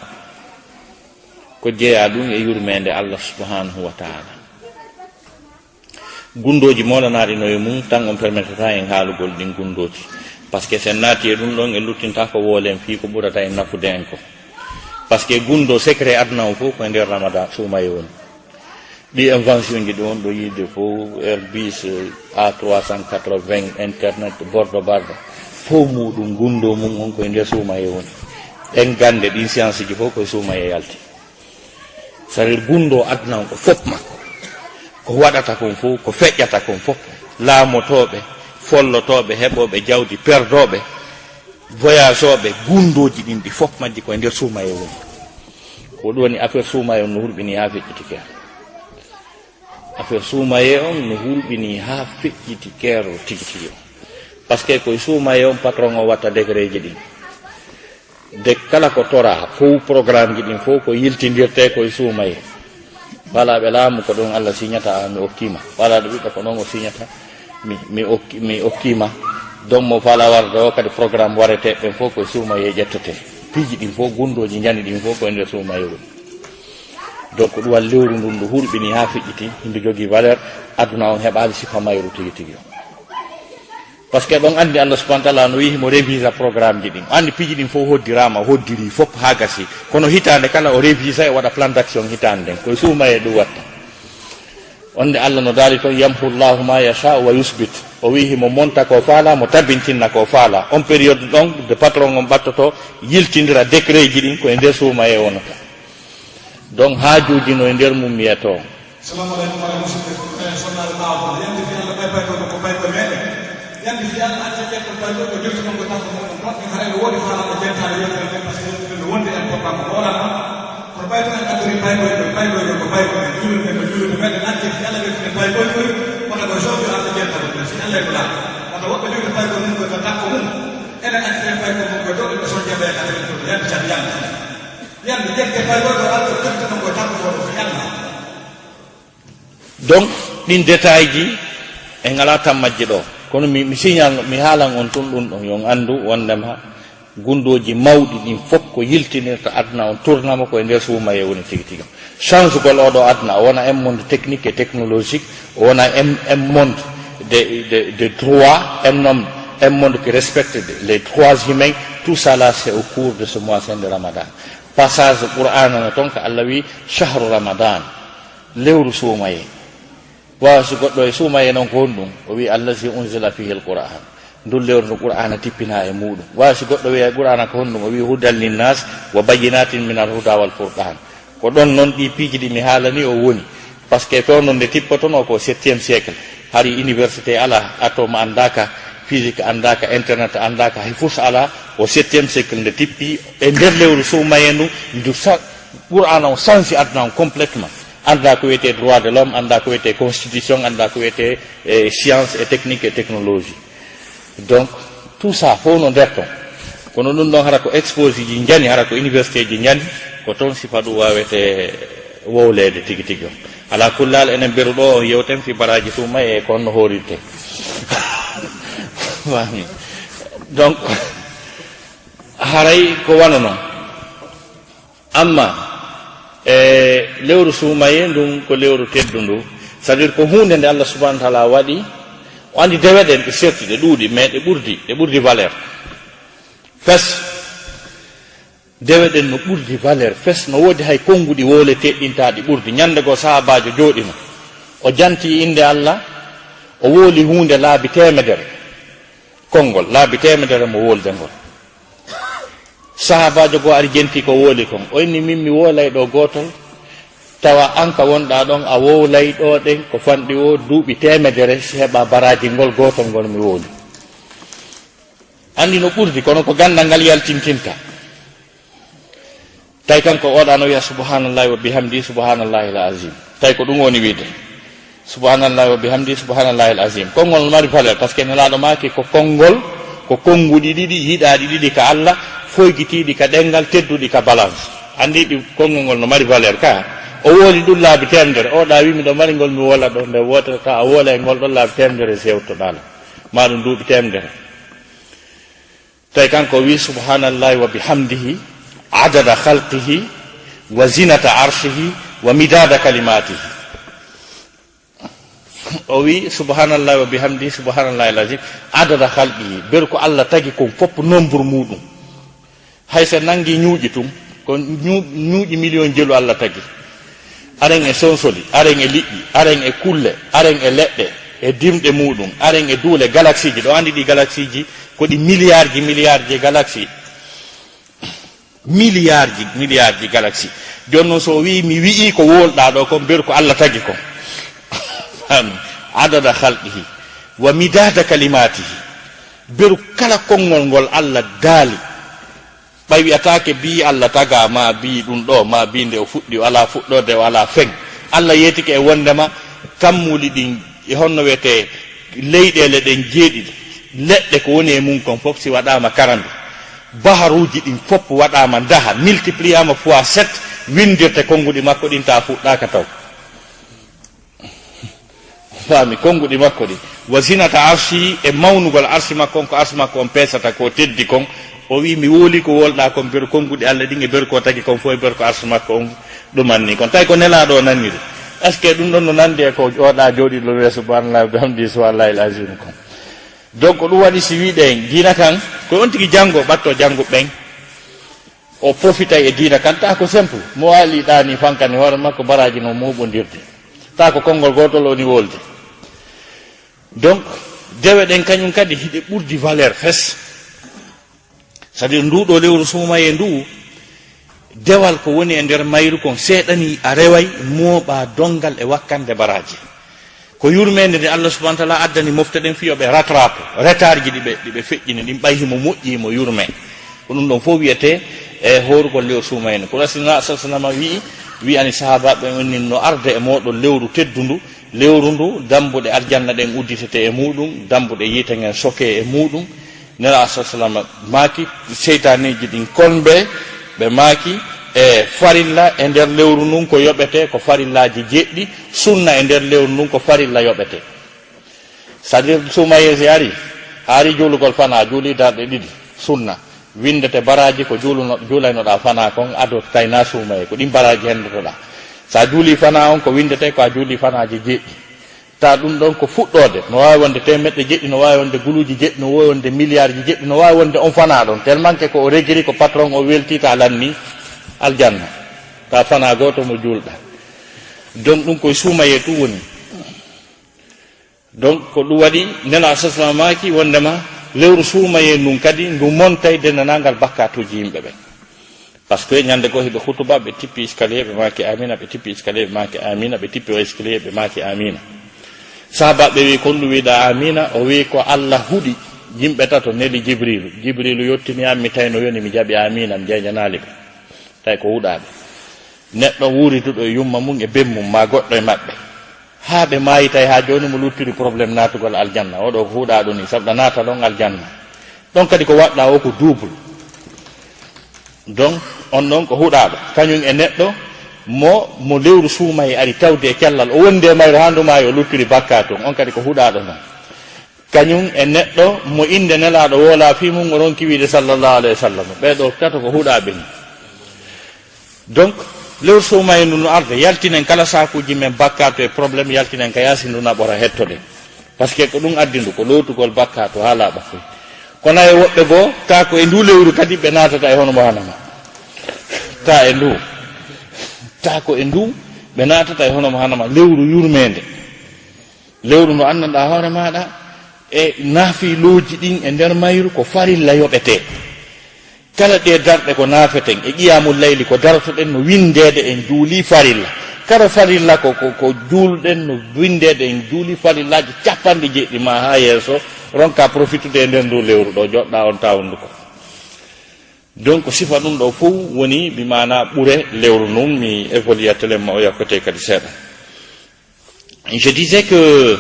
ko jeeya ɗum e yurmede Allah subhanahu wa ta'ala. Gundoji moɗanaɗi no e mum tan on permettata en haalugol ɗin gundoji, par ce que sen naati e ɗum ɗon en luttinta ko woolen fii ko ɓurata en nafude en ko, par ce que gundo secret aduna o fof ko e nder Ramadan suumaye woni. ɗi invention ji ɗon ɗo yide fof Airbus A380 internet bordo bardo fof muɗum gundo mum on koye nder suumaye woni en gande ɗin science ji fof koye suumaye yalti c'est-à-dire gundo aduna on ko fof makko ko waɗata kon fof ko feƴƴata kon fof laamotoɓe follotoɓe heɓoɓe jawdi perdoɓe voyage oɓe gundoji ɗin ɗi fof majji koye nder suumaye woni ko ɗum woni affaire suumaye on no hurɓini ha feƴƴiti keer affaire suumaye on no hulɓini ha feƴƴiti keero tigi tigi o par ce que koye suumaye on patron o watta décret ji ɗin de kala ko tora fof programme ji ɗin fof ko yiltidirte koye suumaye walaɓe laamu ko ɗon Allah signata mi okkima walaɗo ɓiɗɗo ko noon o signata mi okkima donc mo fala warde o kadi programme wareteɓe fof koye suumaye ƴettote piiji ɗin fof gundoji jani ɗin fof koye nder suumaye woni donc ɗum wal lewru ndun ndu hulɓini ha feƴƴiti himɓe jogui valeur aduna on heɓali sifa mayru tigi tigi o par ce que ɗon andi Allah subahana taala no wi mo révisa programme ji ɗin andi piiji ɗin fof hoddirama hoddiri fof ha gasi kono hitande kala o révisa e waɗa plan d' action hitande nden koye suumaye ɗum watta onde Allah no daali toon yamhu llahu ma yacha wa yusbit o wi himo monta ko faala mo tabintinna ko faala on période ɗon de patron on ɓattoto yiltidira décret ji ɗin koye nder suumaye wonata donc haajuji no e nder mum wiyato salamu aleykum ala musidɓe sonnaɗo ɓaawɗo yande fi Allah ɓay bayko ko bayko meɗen yande fi Allah acca ƴetto bayko ko jeltunon ko tanko moɗon ɗon en haɗa woodi faalaɗo jentade yewtere nde par ce que yewtere nde wonde en poɗɗa ko ɗolana kono bayko en addori baykoyɗo baykoyɗo ko bayko men julurde ko julurde meɗen acce fi Allah wetine baykoykoy wona ko jobi Allah jentade ɗum si Allah ko laaɓa wona woɓɓe jogui bayko mum koy ko takko mum enen acciten bayko mum koy ɗo ɗo soñde ɓe katen ɗo yande tan yande yande jette baykoyɗo Allah jentano ko takko foɗo fi Allah donc ɗin détail ji en ngala tammajje ɗo kono mi signal mi haalan on tun ɗum ɗon yon andu wondema gundoji mawɗi ɗin fof ko yiltinirta aduna on tournama koye nder suumaye woni tigi tigi changegol oɗo aduna o wona un monde technique et technologique o wona un monde de droit un monde qui respecte les droits humains tout ça là c'est au cours de ce mois saint de Ramadan passage Qur'an no toon ko Allah wi chahru Ramadan lewru suumaye wa so goɗɗo e suumaye noon ko honɗum o wi allazi unzila fihi l Qur'an ndun lewru no Qur'ana tippina e muɗum wa so goɗɗo wiya Qur'ana ko honɗum o wi hudal linnas wa bayyinatin min al huda wal furqan ko ɗon noon ɗi piiji ɗi mi haalani o woni par ce que fewnon nde tippotono ko 7e siècle hari université ala atome andaka physique andaka internet andaka hay fus ala o 7e siècle nde tippi e nder lewru suumaye ndu ndu Qur'ana o change aduna on complètement anda ko wiyete droit de l'homme anda ko wiyete constitution anda ko wiyete science et technique et technologie donc tout ça fof no nder ton kono ɗum ɗon hara ko exposé ji jani hara ko université ji jani ko toon sifa ɗum wawete wowlede tigi tigi on ala kullal enen mberu ɗo on yewten fi baraji suumaye e kon no horirte donc haray ko wana noon amma lewru suumaye ndun ko lewru teddu ndu c'est à dire ko hunde nde Allah subahana taala waɗi o andi deweɗen ɗe certi ɗe ɗuuɗi mais ɗe ɓurdi valeur fes deweɗen no ɓurdi valeur fes no woodi hay konnguɗi woleteɗɗintaɗi ɓurdi ñande goo sahabajo jooɗino o janti inde Allah o wooli hunde laabi temedere konngol laabi temedere mo wolde ngol sahabajo goo ari jenti ko wooli kon o inni min mi woolay ɗo gotol tawa an ka wonɗa ɗon a wowlay ɗo ɗen ko fanɗi o duuɓi temedere si heɓa baraji ngol gotol ngol mi wooli andi no ɓurdi kono ko gandal ngal yaltintinta tawi kanko oɗano wiya subhanallahi wa bihamdi subhanallahi l azim tawi ko ɗum woni wiide subhanallahi wa bihamdi subhanallahi l azim konngol no mari valeur par ce que nelaɗo maki ko konngol ko konnguɗi ɗiɗi yiɗaɗi ɗiɗi ka Allah foygitiɗi ka ɗengal tedduɗi ka balance andi ɗi konngol ngol no mari valeur ka o wooli ɗum laabi temedere oɗa wi miɗo mari ngol mi wola ɗo nde wotere ta a woola e ngol ɗon laabi temedere sewtoɗala ma ɗum duuɓi temedere tawi kanko wi subhanallahi wa bihamdihi adada khalqihi wa zinata arshihi wa midada kalimatihi o wi subhanallahi wa bihamdihi subhanallahi lazim adada khalqihi ber ko Allah tagi kon fopp nombre muɗum hay so nangi ñuuƴi tum ko ñuuƴi million jelu Allah tagi aren e sonsoli, aren e liƴƴi, aren e kulle, aren e leɗɗe e dimɗe muɗum, aren e duule galaxie ji. ɗo andi ɗi galaxie ji ko ɗi milliard ji galaxie, milliard ji galaxie. joni noon so wi mi wi'i ko wolɗa ɗo kon beru ko Allah tagi kon adada halqihi wa midada kalimatihi, beru kala konngol ngol Allah daali. ɓay wiyatake bi Allah taga ma bi ɗum ɗo ma bi nde o fuɗɗi wala fuɗɗode wala feng. Allah yetike e wondema kammuli ɗin e honno wiyete leyɗele ɗen jeeɗiɗi, leɗɗe ko woni e mum kon fof si waɗama karandu, baharuji ɗin fof waɗama daha multipliama fois 7 windirte konnguɗi makko ɗin ta fuɗɗaka taw. fami konnguɗi makko ɗi wa zinata arshi e mawnugol arsi makko on, ko arsi makko on pesata ko teddi kon. o wi mi wooli ko wolɗa kon beru konnguɗi Allah ɗin e beru ko tagi kon fof e beru ko arsi makko on ɗumanni kon. tawi ko nelaɗo o nanniri est ce que ɗum ɗon no nandi e ko oɗa jooɗiɗo wiya subhanallah bihamdi subhanallahi alazim kon. donc ɗum waɗi si wiɗen diina kan ko on tigi janngo ɓatto jannguɓɓen o profitay e diina kan. ta ko simple mo waali ɗani fankani hoore makko baraji no muɓodirde, ta ko konngol gotol oni wolde. donc dewe ɗen kañum kadi hiɗe ɓurdi valeur fes, c'est à dire nduɗo lewru sumaye ndu dewal ko woni e nder mayru kon seeɗani a reway mooɓa dongal e wakkande baraji ko yurmede nde Allah subhanahu wa ta'ala addani mofteɗen fiyoɓe rattrape retard ji ɗiɓe feƴƴini ɗin ɓayhimo moƴƴimo yurme ko ɗum ɗon fof wiyete e horugol lewru sumayne. ko rasulullah sallallahu alaihi wi ani sahabaɓe onin no arde e moɗon lewru teddundu, lewru ndu dambuɗe aljanna ɗen udditete e muɗum, dambuɗe yitagen soke e muɗum. nela sallallahu maaki seytaneji ɗin konɓe ɓe maaki e farilla e nder lewru ndun ko yoɓete ko farillaji jeɗɗi, sunna e nder lewru ndun ko farilla yoɓete. c'est à dire sumayesi ari juulugol fana juuli darɗe ɗiɗi sunna windete baraji ko juulaynoɗa fana kon ado tayna sumaye ko ɗin baraji hendotoɗa. sa juuli fana on ko windete ko a juuli fanaji jeɗɗi, ta ɗum ɗon ko fuɗɗode no wawi wonde temeɗɗe jeɗɗi, no wawi wonde guluji jeɗɗi, no wawi wonde milliard ji jeɗɗi, no wawi wonde on fana ɗon tellement que ko o regiri ko patron o welti ta lanni aljanna ta fana goto mo julɗa. donc ɗum koye sumaye tu woni. donc ko ɗum waɗi nena sasma maki wondema lewru sumaye ndun kadi ndu montay dendanangal bakkatuji yimɓe ɓe. par ce que ñande go hiɓe hutuba ɓe tippi escalier ɓe maki amina, ɓe tippi escalier ɓe maki amina, ɓe tippi o escalier ɓe maki amina. sahabaɓe wi kon ɗum wiɗa amina, o wi ko Allah huuɗi yimɓe tato neli jibrilu yettini am mi tawi no yoni mi jaɓi amina mi jeejanali ɓe tawi ko huuɗaɓe. neɗɗo wuriduɗo e yumma mum e bemmum ma goɗɗo e maɓɓe ha ɓe maayi tawi ha joni mo luttiri probléme natugol aljanna, oɗo ko huuɗaɗo ni sabu ɗa naata ɗon aljanna. ɗon kadi ko waɗɗa o ko double. donc on ɗon ko huuɗaɗo kañum e neɗɗo mo lewru suumaye ari tawde e cellal o wondi e mayro handumayi o luttiri bakka toon, on kadi ko huuɗaɗo noon. kañum e neɗɗo mo inde nelaɗo woola fi mum o ronki wiide sallallahu alayhi wa sallam, ɓeɗo tato ko huuɗaɓe ni. donc lewru suumaye ndu no arde yaltinen kala sakuji men bakkato e probléme, yaltinen ka yaasi ndu naɓora hettode par ce que ko ɗum addi ndu ko lowtugol bakkato ha laaɓa foy. kono e woɓɓe goo ta ko e ndu lewru kadi ɓe natata e hono mo hanama ta e ndu ta ko e ndu ɓe natata e hono mo hanama lewru yurmede, lewru ndu anndanɗa hoore maɗa e naafiloji ɗin e nder mayru ko farilla yoɓete. kala ɗe darɗe ko naafeten e qiyamul layli ko darotoɗen no windede en juuli farilla, kala farilla ko juulɗen no windede en juuli farillaji capanɗe jeɗɗi ma ha yeeso ronka profitude e nder ndu lewru ɗo joɗɗa on tawndu ko. donc sifa ɗum ɗo fof woni mi mana ɓuure lewru ndun mi évoluatelema o yakkote kadi seeɗa. je disais que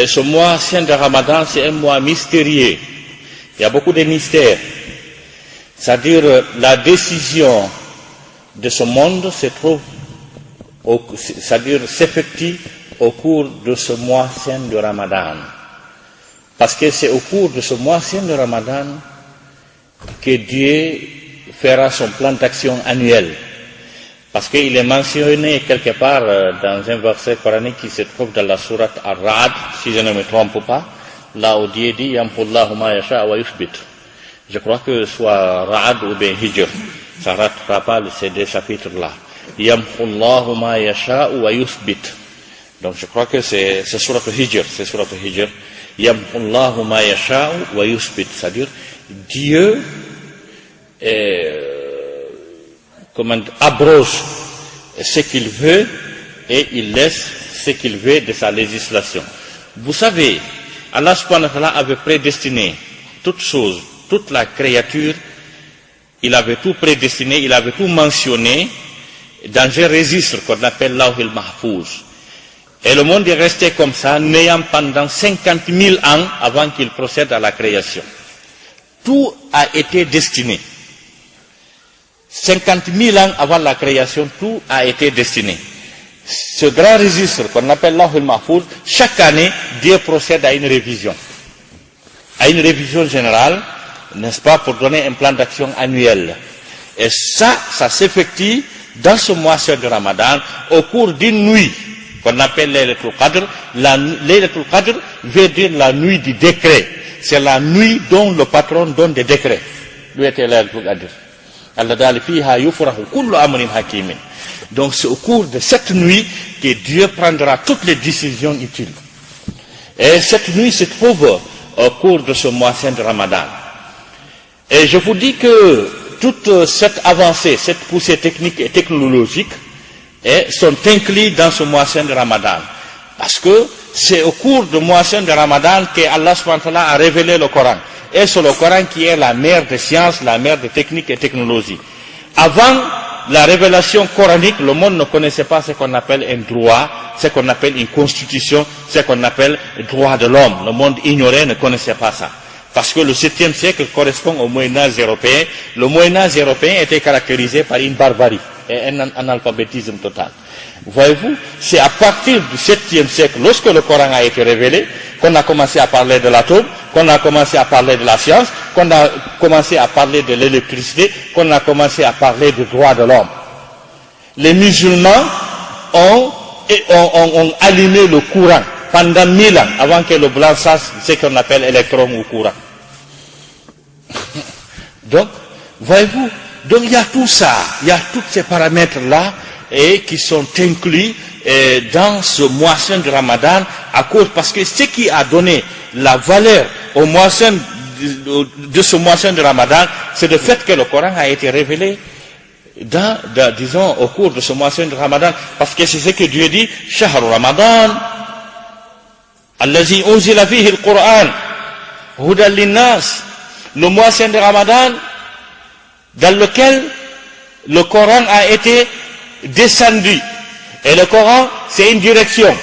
ce mois saint de Ramadan c'est un mois mystérieux, il y a beaucoup de mystères. C'est-à-dire la décision de ce monde se trouve, c'est-à-dire s'effectue au cours de ce mois saint de Ramadan. Parce que c'est au cours de ce mois saint de Ramadan que Dieu fera son plan d'action annuel. Parce qu'il est mentionné quelque part dans un verset coranique qui se trouve dans la sourate Ar-Ra'd, si je ne me trompe pas, là où Dieu dit « Yamhullahu ma yasha wa yuthbit ». Je crois que soit Ra'ad ou bien Hijr, ça ne ratera pas ces deux chapitres-là. Yamhu Allahu ma yasha'u wa yuthbit. Donc je crois que c'est surat al-Hijr, Yamhu Allahu ma yasha'u wa yuthbit, c'est-à-dire Dieu abroge ce qu'il veut et il laisse ce qu'il veut de sa législation. Vous savez, Allah subhanahu wa ta'ala avait prédestiné toute chose, toute la créature, il avait tout prédestiné, il avait tout mentionné dans un registre qu'on appelle Lawhil Mahfouz. Et le monde est resté comme ça, néant pendant 50 000 ans avant qu'il procède à la création. Tout a été destiné. 50 000 ans avant la création, tout a été destiné. Ce grand registre qu'on appelle Lawhil Mahfouz, chaque année, Dieu procède à une révision. À une révision générale, n'est-ce pas, pour donner un plan d'action annuel. Et ça s'effectue dans ce mois de Ramadan, au cours d'une nuit, qu'on appelle Laylatul Qadr. Laylatul Qadr veut dire la nuit du décret. C'est la nuit dont le patron donne des décrets. Lui était Laylatul Qadr. Donc c'est au cours de cette nuit que Dieu prendra toutes les décisions utiles. Et cette nuit se trouve au cours de ce mois saint de Ramadan. Et je vous dis que toute cette avancée, cette poussée technique et technologique sont inclus dans ce mois saint de Ramadan. Parce que c'est au cours du mois saint de Ramadan que Allah subhanahu wa ta'ala a révélé le Coran. Et c'est le Coran qui est la mère des sciences, la mère des techniques et technologies. Avant la révélation coranique, le monde ne connaissait pas ce qu'on appelle un droit, ce qu'on appelle une constitution, ce qu'on appelle le droit de l'homme. Le monde ignorait, ne connaissait pas ça. Parce que le 7e siècle correspond au Moyen-Âge européen. Le Moyen-Âge européen était caractérisé par une barbarie et un analphabétisme total. Voyez-vous, c'est à partir du 7e siècle, lorsque le Coran a été révélé, qu'on a commencé à parler de l'atome, qu'on a commencé à parler de la science, qu'on a commencé à parler de l'électricité, qu'on a commencé à parler du droit de l'homme. Les musulmans ont allumé le courant pendant 1000 ans, avant que le blanc sache ce qu'on appelle électron ou courant. Donc, voyez-vous, donc il y a tout ça, il y a tous ces paramètres-là et qui sont inclus dans ce mois saint de Ramadan parce que ce qui a donné la valeur au mois saint de ce mois saint de Ramadan, c'est le fait que le Coran a été révélé disons au cours de ce mois saint de Ramadan, parce que c'est ce que Dieu dit, Shahr Ramadan allazi unzila fihi al-Qur'an hudan lin-nas, le mois saint de Ramadan dans lequel le Coran a été descendu. Et le Coran, c'est une direction.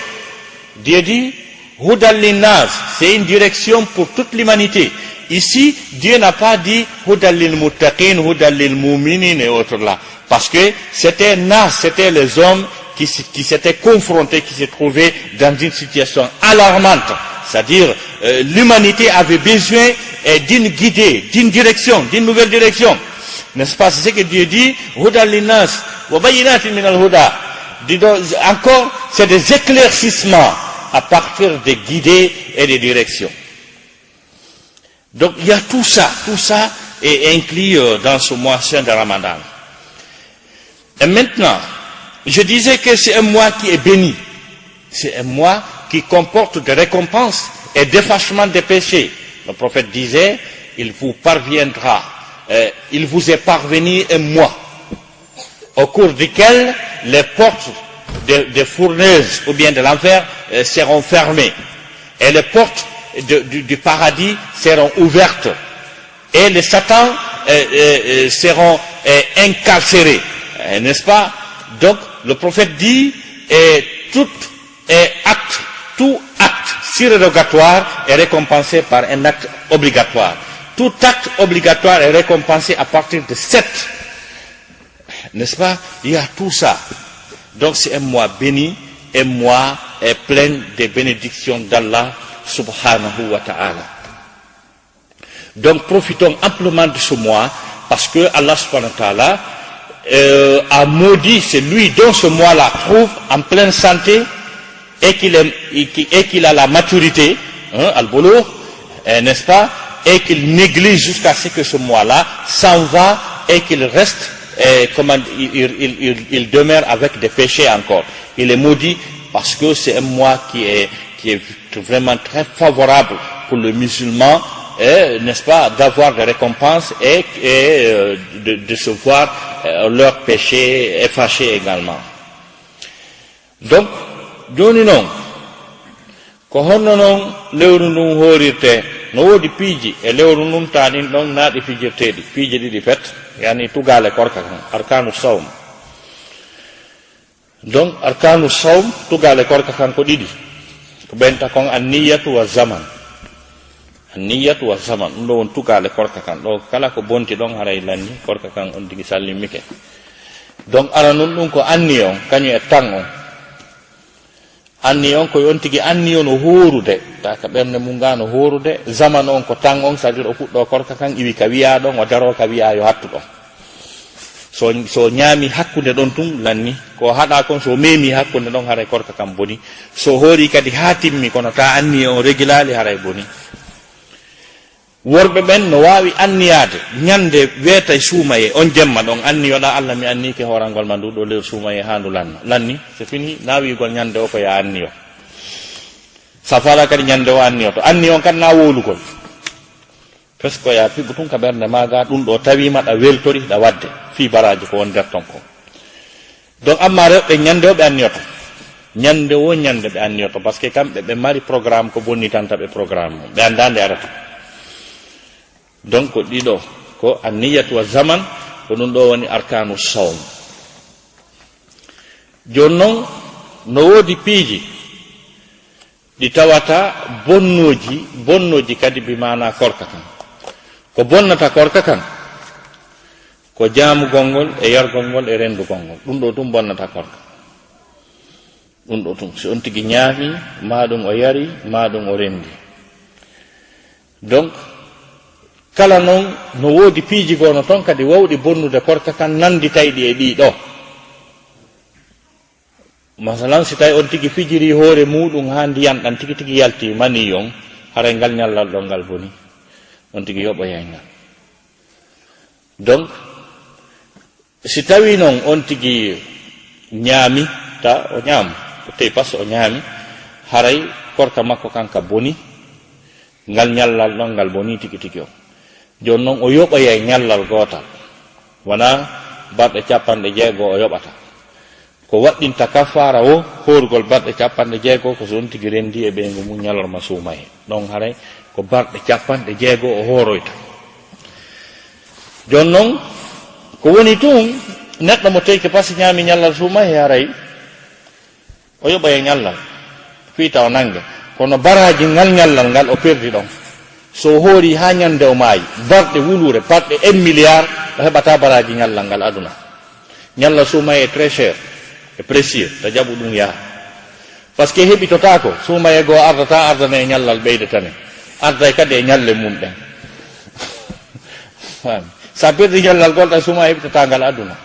Dieu dit, Hudan lin-nas, c'est une direction pour toute l'humanité. Ici, Dieu n'a pas dit Hudan lil-muttaqin, Hudan lil-mu'minin et autres là. Parce que c'était nas, c'était les hommes qui s'étaient confrontés, qui se trouvaient dans une situation alarmante. C'est-à-dire, l'humanité avait besoin d'une guidée, d'une direction, d'une nouvelle direction. N'est-ce pas? C'est ce que Dieu dit, Hudan lin-nas, wa bayyinatin min al-huda. Encore, c'est des éclaircissements à partir des guidées et des directions. Donc il y a tout ça est inclus dans ce mois saint de Ramadan. Et maintenant, je disais que c'est un mois qui est béni. C'est un mois qui comporte des récompenses et d'effacement des péchés. Le prophète disait, il vous est parvenu un mois au cours duquel les portes des fournaises ou bien de l'enfer seront fermées et les portes du paradis seront ouvertes et les satans seront incarcérés, n'est-ce pas? Donc le prophète dit tout acte surrogatoire est récompensé par un acte obligatoire. Tout acte obligatoire est récompensé à partir de 7. N'est-ce pas? Il y a tout ça. Donc c'est un mois béni, un mois plein de bénédictions d'Allah subhanahu wa ta'ala. Donc profitons amplement de ce mois, parce que Allah subhanahu wa ta'ala a maudit celui dont ce mois-là trouve en pleine santé et qu'il a la maturité, al-bulugh, n'est-ce pas? Et qu'il néglige jusqu'à ce que ce mois-là s'en va et qu'il reste et comment il demeure avec des péchés encore. Il est maudit parce que c'est un mois qui est vraiment très favorable pour le musulman, n'est-ce pas, d'avoir des récompenses et de se voir leurs péchés effacés également. Donc, joni non ko honno non lewru ndun horirte no wodi piiji e lewru ndun tanin ɗon naaɗi pijirteɗi piiji ɗiɗi pet yani tugale korka kan arkanu sawm. Donc arkanu sawm tugale korka kan ko ɗiɗi ko ɓenta kon anniyatu wa zaman. Anniyatu wa zaman ɗum ɗo won tugale korka kan ɗo kala ko bonti ɗon haray lanni korka kan on tigi sallimike. Donc ara nun ɗum ko anni on kañum e tan on. Anni on ko on tigi anni on no horude ta ka ɓernde mum ga no horude, zaman on ko tan on c'est-à-dire o fuɗɗo korka kan iwi ka wiya ɗon o daro ka wiya yo hattu ɗon. So ñaami hakkunde ɗon tun lanni ko haɗa kon, so memi hakkunde ɗon haray korka kan boni, so hori kadi ha timmi kono ta anni on régulali haray boni. Worɓe ɓen no wawi anniyade ñande weetay suumaye on jemma ɗon anniyoɗa Allah mi annike horangol ma nduɗo lewru suumaye ha ndu lanni c'est fini nawigol ñande o ko ya anniyo safala kadi ñande o anniyo to anni on kadi na wowlugol parce que ya piɓu tun ka ɓernde maga ɗum ɗo tawima ɗa weltori ɗa wadde fi baraji ko won nder ton ko. Donc amma rewɓe ñande o ɓe anniyoto ñande o ñande ɓe anniyoto par ce que kamɓe ɓe mari programme ko bonnitanta ɓe programme mum ɓe andande arata. Donc ko ɗiɗo ko anniyatu wa zaman ko ɗum ɗo woni arkanu sawm. Joni noon no woodi piiji ɗi tawata bonnoji kadi bimana korka kan. Ko bonnata korka kan ko jaamugol ngol e yargol ngol e rendugol ngol ɗum ɗo tum bonnata korka. Ɗum ɗo tum so on tigi ñaami maɗum o yari maɗum o rendi. Donc kala noon no woodi piiji gono toon kadi wawɗi bonnude korka kan nanditayɗi e ɗiɗo. Masalan si tawi on tigi fijiri hoore muɗum ha ndiyan ɗan tigi tigi yalti mani on haray ngal ñallal ɗo ngal boni on tigi yoɓoyay ngal. Donc si tawi noon on tigi ñaami ta o ñaam o tawi pas o ñaami haray korka makko kanka boni ngal ñallal ɗon ngal boni tigi tigi o. Joni noon o yoɓoye ñallal gootal wona balɗe 60 o yoɓata ko waɗɗinta kafara o horugol balɗe 60 ko so on tigi rendi e ɓeygu mum ñalorma suumaye ɗon haray ko balɗe 60 o horoyta. Joni noon ko woni tun neɗɗo mo tawi ke pasi ñaami ñallal suumaye haray o yoɓoye ñallal fiita o nange kono baraji ngal ñallal ngal o perdi ɗon. So hoori ha ñande o maayi barɗe wulure balɗe 1 milliard o heɓata baraji ñallal ngal aduna. Ñalla suumaye très cher e précieux ta jaɓu ɗum yaha par ce que heɓitotako suumaye goo ardata ardana e ñallal ɓeyde tane arday kadi e ñalle mum ɗen sa perdi ñallal golɗa suumaye heɓitata ngal aduna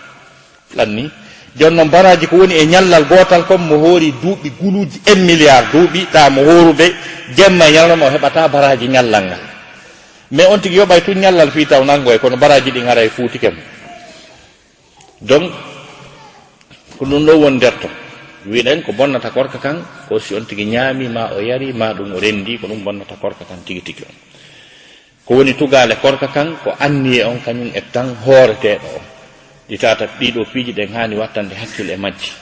lanni. Joni noon baraji ko woni e ñallal gotal comme mo hoori duuɓi guluji 1 milliard duuɓi ta mo horude jemma e ñalnoma o heɓata baraji ñallal ngal. Mais on tigi yoɓay tun ñallal fi taw nango e kono baraji ɗi gara e fuutike mo. Donc ko ɗum ɗo won nder ton wiɗen ko bonnata korka kan ko si on tigi ñaami ma o yari ma ɗum o rendi ko ɗum bonnata korka kan tigi tigi on. Ko woni tugale korka kan ko anniye on kañum e tan hooreteɗo o ɗi tata ɗiɗo piiji ɗen hani wattande hakkille e majji.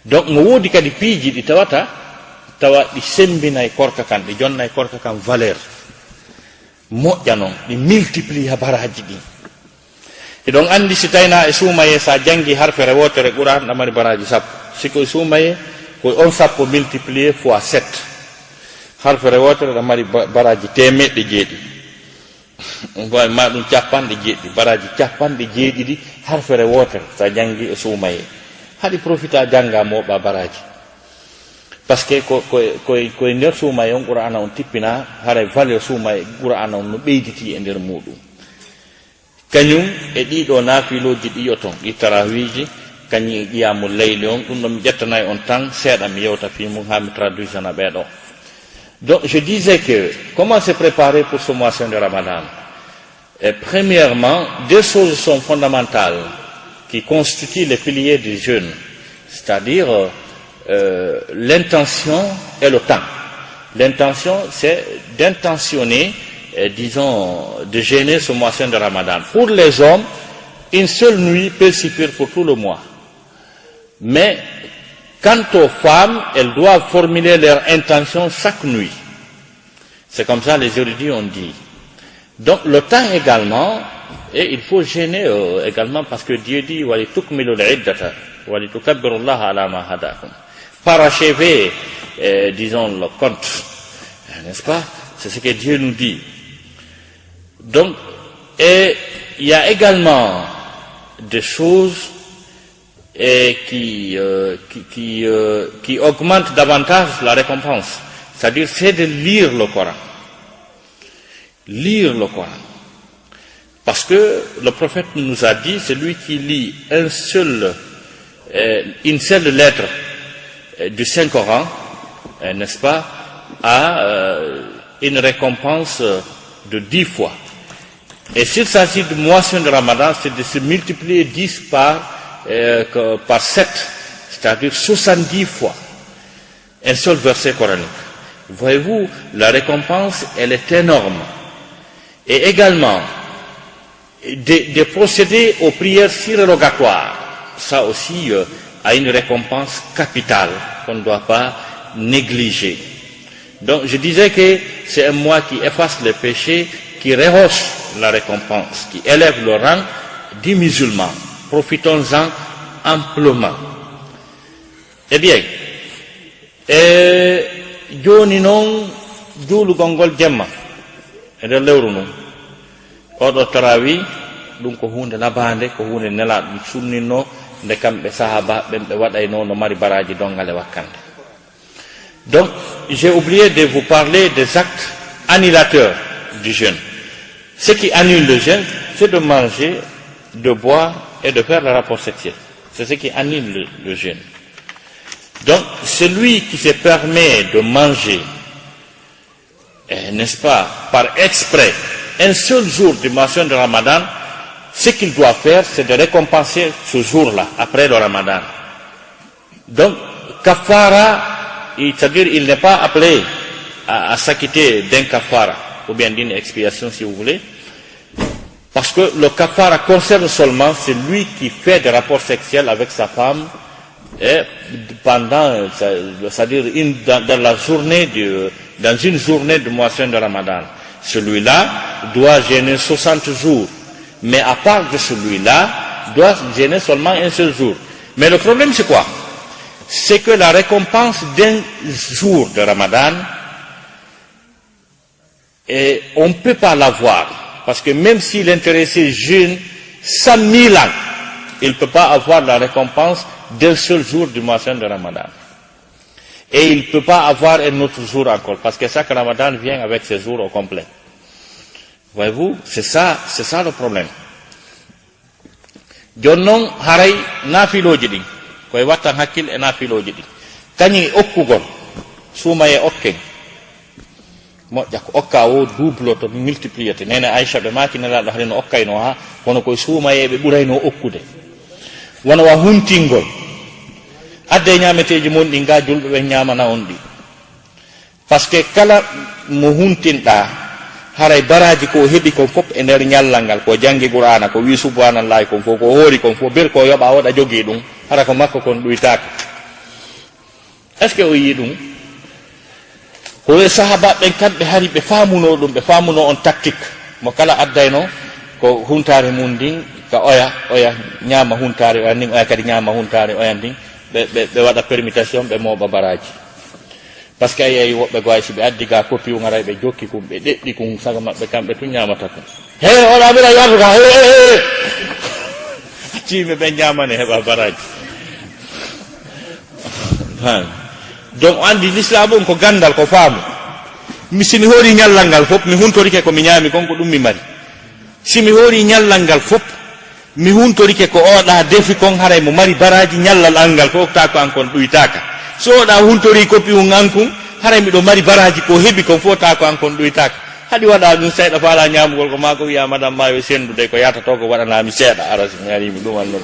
Donc mo woodi kadi piiji ɗi tawa ɗi sembinay korka kan ɗi jonnay korka kan valeur moƴƴa noon ɗi multiplie habaraji ɗi. Eɗon andi si tawina e suumaye sa jangi harfere wotere Qur'an ɗamari baraji 10 siko e suumaye koye on 10 multiplié fois 7 harfere wotere ɗamari baraji 700 mboy ma ɗum 700 baraji 700 harfere wotere sa jangi e suumaye haɗi profita janga moɓa baraji par ce que koye nder suumaye on Qur'ana on tippina haray valeur suumaye Qur'ana on no ɓeyditi e nder muɗum kañum e ɗiɗo naafiloji ɗiyo ton ɗi tarawiji kañum e qiyamul layli on ɗum ɗo mi ƴettanayi on tan seeɗa mi yewta fi mum ha mi traduisana ɓeɗo. Donc je disais que comment se préparer pour ce mois saint de Ramadan. Premièrement, deux choses sont fondamentales qui constituent les piliers du jeûne, c'est-à-dire l'intention et le temps. L'intention, c'est d'intentionner, disons, de jeûner ce mois de Ramadan. Pour les hommes, une seule nuit peut suffire pour tout le mois. Mais quant aux femmes, elles doivent formuler leur intention chaque nuit. C'est comme ça les érudits ont dit. Donc le temps également, et il faut jeûner également parce que Dieu dit parachever, disons, le compte, n'est-ce pas? C'est ce que Dieu nous dit. Donc, et il y a également des choses qui augmentent davantage la récompense. C'est-à-dire, c'est de lire le Coran. Lire le Coran. Parce que le prophète nous a dit, celui qui lit une seule lettre du Saint-Coran, n'est-ce pas, a une récompense de 10 fois. Et s'il s'agit de moisson de Ramadan, c'est de se multiplier 10 par 7, c'est-à-dire 70 fois. Un seul verset coranique. Voyez-vous, la récompense, elle est énorme. Et également, de procéder aux prières surrogatoires, ça aussi a une récompense capitale qu'on ne doit pas négliger. Donc je disais que c'est un mois qui efface les péchés, qui rehausse la récompense, qui élève le rang du musulman. Profitons-en amplement. Eh bien, joni noon juulugol ngol jemma e nder lewru ndu oɗo tarawi ɗum ko hunde labande, ko hunde nelaɗo ɗum sunninno nde kamɓe sahaba ɓen ɓe waɗayno no mari baraji dongal e wakkande. Donc j'ai oublié de vous parler des actes annulateurs du jeûne. Ce qui annule le jeûne, c'est de manger, de boire et de faire le rapport sexuel. C'est ce qui annule le jeûne. Donc, celui qui se permet de manger, n'est-ce pas, par exprès, un seul jour du moisson de Ramadan, ce qu'il doit faire, c'est de récompenser ce jour-là, après le Ramadan. Donc, kafara, c'est-à-dire il n'est pas appelé à s'acquitter d'un kafara, ou bien d'une expiation si vous voulez, parce que le kafara concerne seulement celui qui fait des rapports sexuels avec sa femme, et pendant, c'est-à-dire dans la journée dans une journée de moisson de Ramadan, celui-là doit jeûner 60 jours. Mais à part de celui-là, doit jeûner seulement un seul jour. Mais le problème c'est quoi? C'est que la récompense d'un jour de Ramadan, on ne peut pas l'avoir. Parce que même si l'intéressé jeûne 100 000 ans, il ne peut pas avoir la récompense d'un seul jour du moisson de Ramadan. Et il ne peut pas avoir un autre jour encore, parce que chaque Ramadan vient avec ses jours au complet. Voyez-vous, c'est ça le problème. Jonnon haray nafiloji ɗin koye wattan hakkil e nafiloji ɗin kañi okkugol suumaye okken moƴƴa ko okka o double to multipliété nene Aïcha ɓe makinelaɗo haade no okkayno ha kono koye suumayeɓe ɓurayno okkude wona wa huntingol adde ñameteji mon ɗi ga julɓe ɓe ñamana on ɗi par ce que kala mo huntinɗa haray baraji ko heɓi kon fof e nder ñallal ngal ko jangi qur'ana ko wi subhanallahi kon fof ko hoori kon fof ber ko yoɓa waɗa jogii ɗum hara ko makko kon ɗuytaka est ce que o yii ɗum ko sahaba ɓen kamɓe hari ɓe famuno ɗum ɓe famuno on tactique mo kala addayno ko huntare mum ndin ka oya ñaama huntare oyan ndin oya kadi ñaama huntare oyan ndin ɓe waɗa permutation ɓe mooɓa baraji par ce que a yeeyi woɓɓe goy si ɓe addi ga copie ngaray ɓe jokki kum ɓe ɗeɗɗi kum saga maɓɓe kamɓe tu ñamata kum he oɗa ɓira yarduka acciɓe ɓe ñamane heɓa baraji donc o andi l'islam on ko gandal ko faamu mi simi hoori ñallal ngal fof mi huntorike ko mi ñaami kon ko ɗum mi mari simi hoori ñallal ngal fof mi huntorike ko oɗa defi kon haray mo mari baraji ñallal al ngal ko okta ko an kon ɗuytaka so oɗa huntori copie un an kun haray miɗo mari baraji ko heɓi kon fota ko an kon ɗuytaka hadi waɗa ɗum seeɗa faala ñamugol ko ma ko wiya madame ma yo sendude ko yata to ko waɗanami seeɗa arasi mi arimi ɗum annon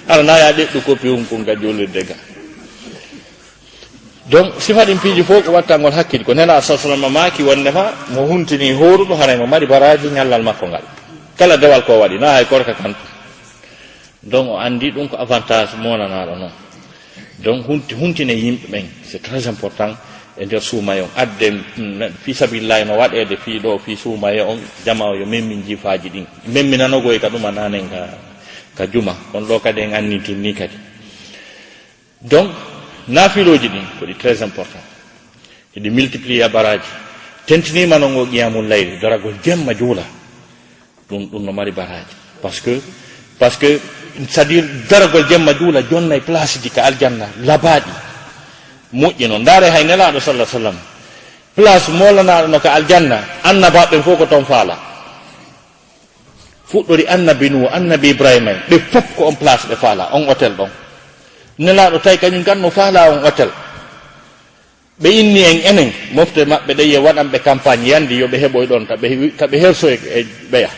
ara na ya ɗeɗɗu koppi kon ga jollirde ga donc sifa ɗin piiji fof ko wattangol hakkille ko nela sa sallam maki wondema mo huntini horuɗo haray mo mari baraji ñallal makko ngal kala dewal ko waɗi na hay korka kan donc o andi ɗum ko avantage monanaɗo noon donc huntine yimɓe ɓen c'est très important e nder suumaye on adde fi sabillahi no waɗede fi ɗo fi suumaye on jama o yo memmin jifaji ɗin memminanogoy ka ɗuma nanen ka juma on ɗo kadi en annitinni kadi donc nafiloji ɗin ko ɗi très important eɗi multiplier baraji tentinima non o qiyamul layli daragol jemma juula ɗum no mari baraji parce que c'est à dire daragol jemma juula jonnay place ji ka aljanna labaɗi moƴƴi noon ndaare hay nelaɗo sallah sallam place molanaɗo no ka aljanna annabaɓe fof ko toon faala fuɗɗori annabi nuhu annabi ibrahima en ɓe fof ko on place ɓe faala on hôtel ɗon nelaɗo tawi kañum kan no faala on hôtel ɓe inni en enen mofte maɓɓe ɗe ye waɗanɓe campagne yandi yoɓe heɓoy ɗon taɓe herso e ɓeya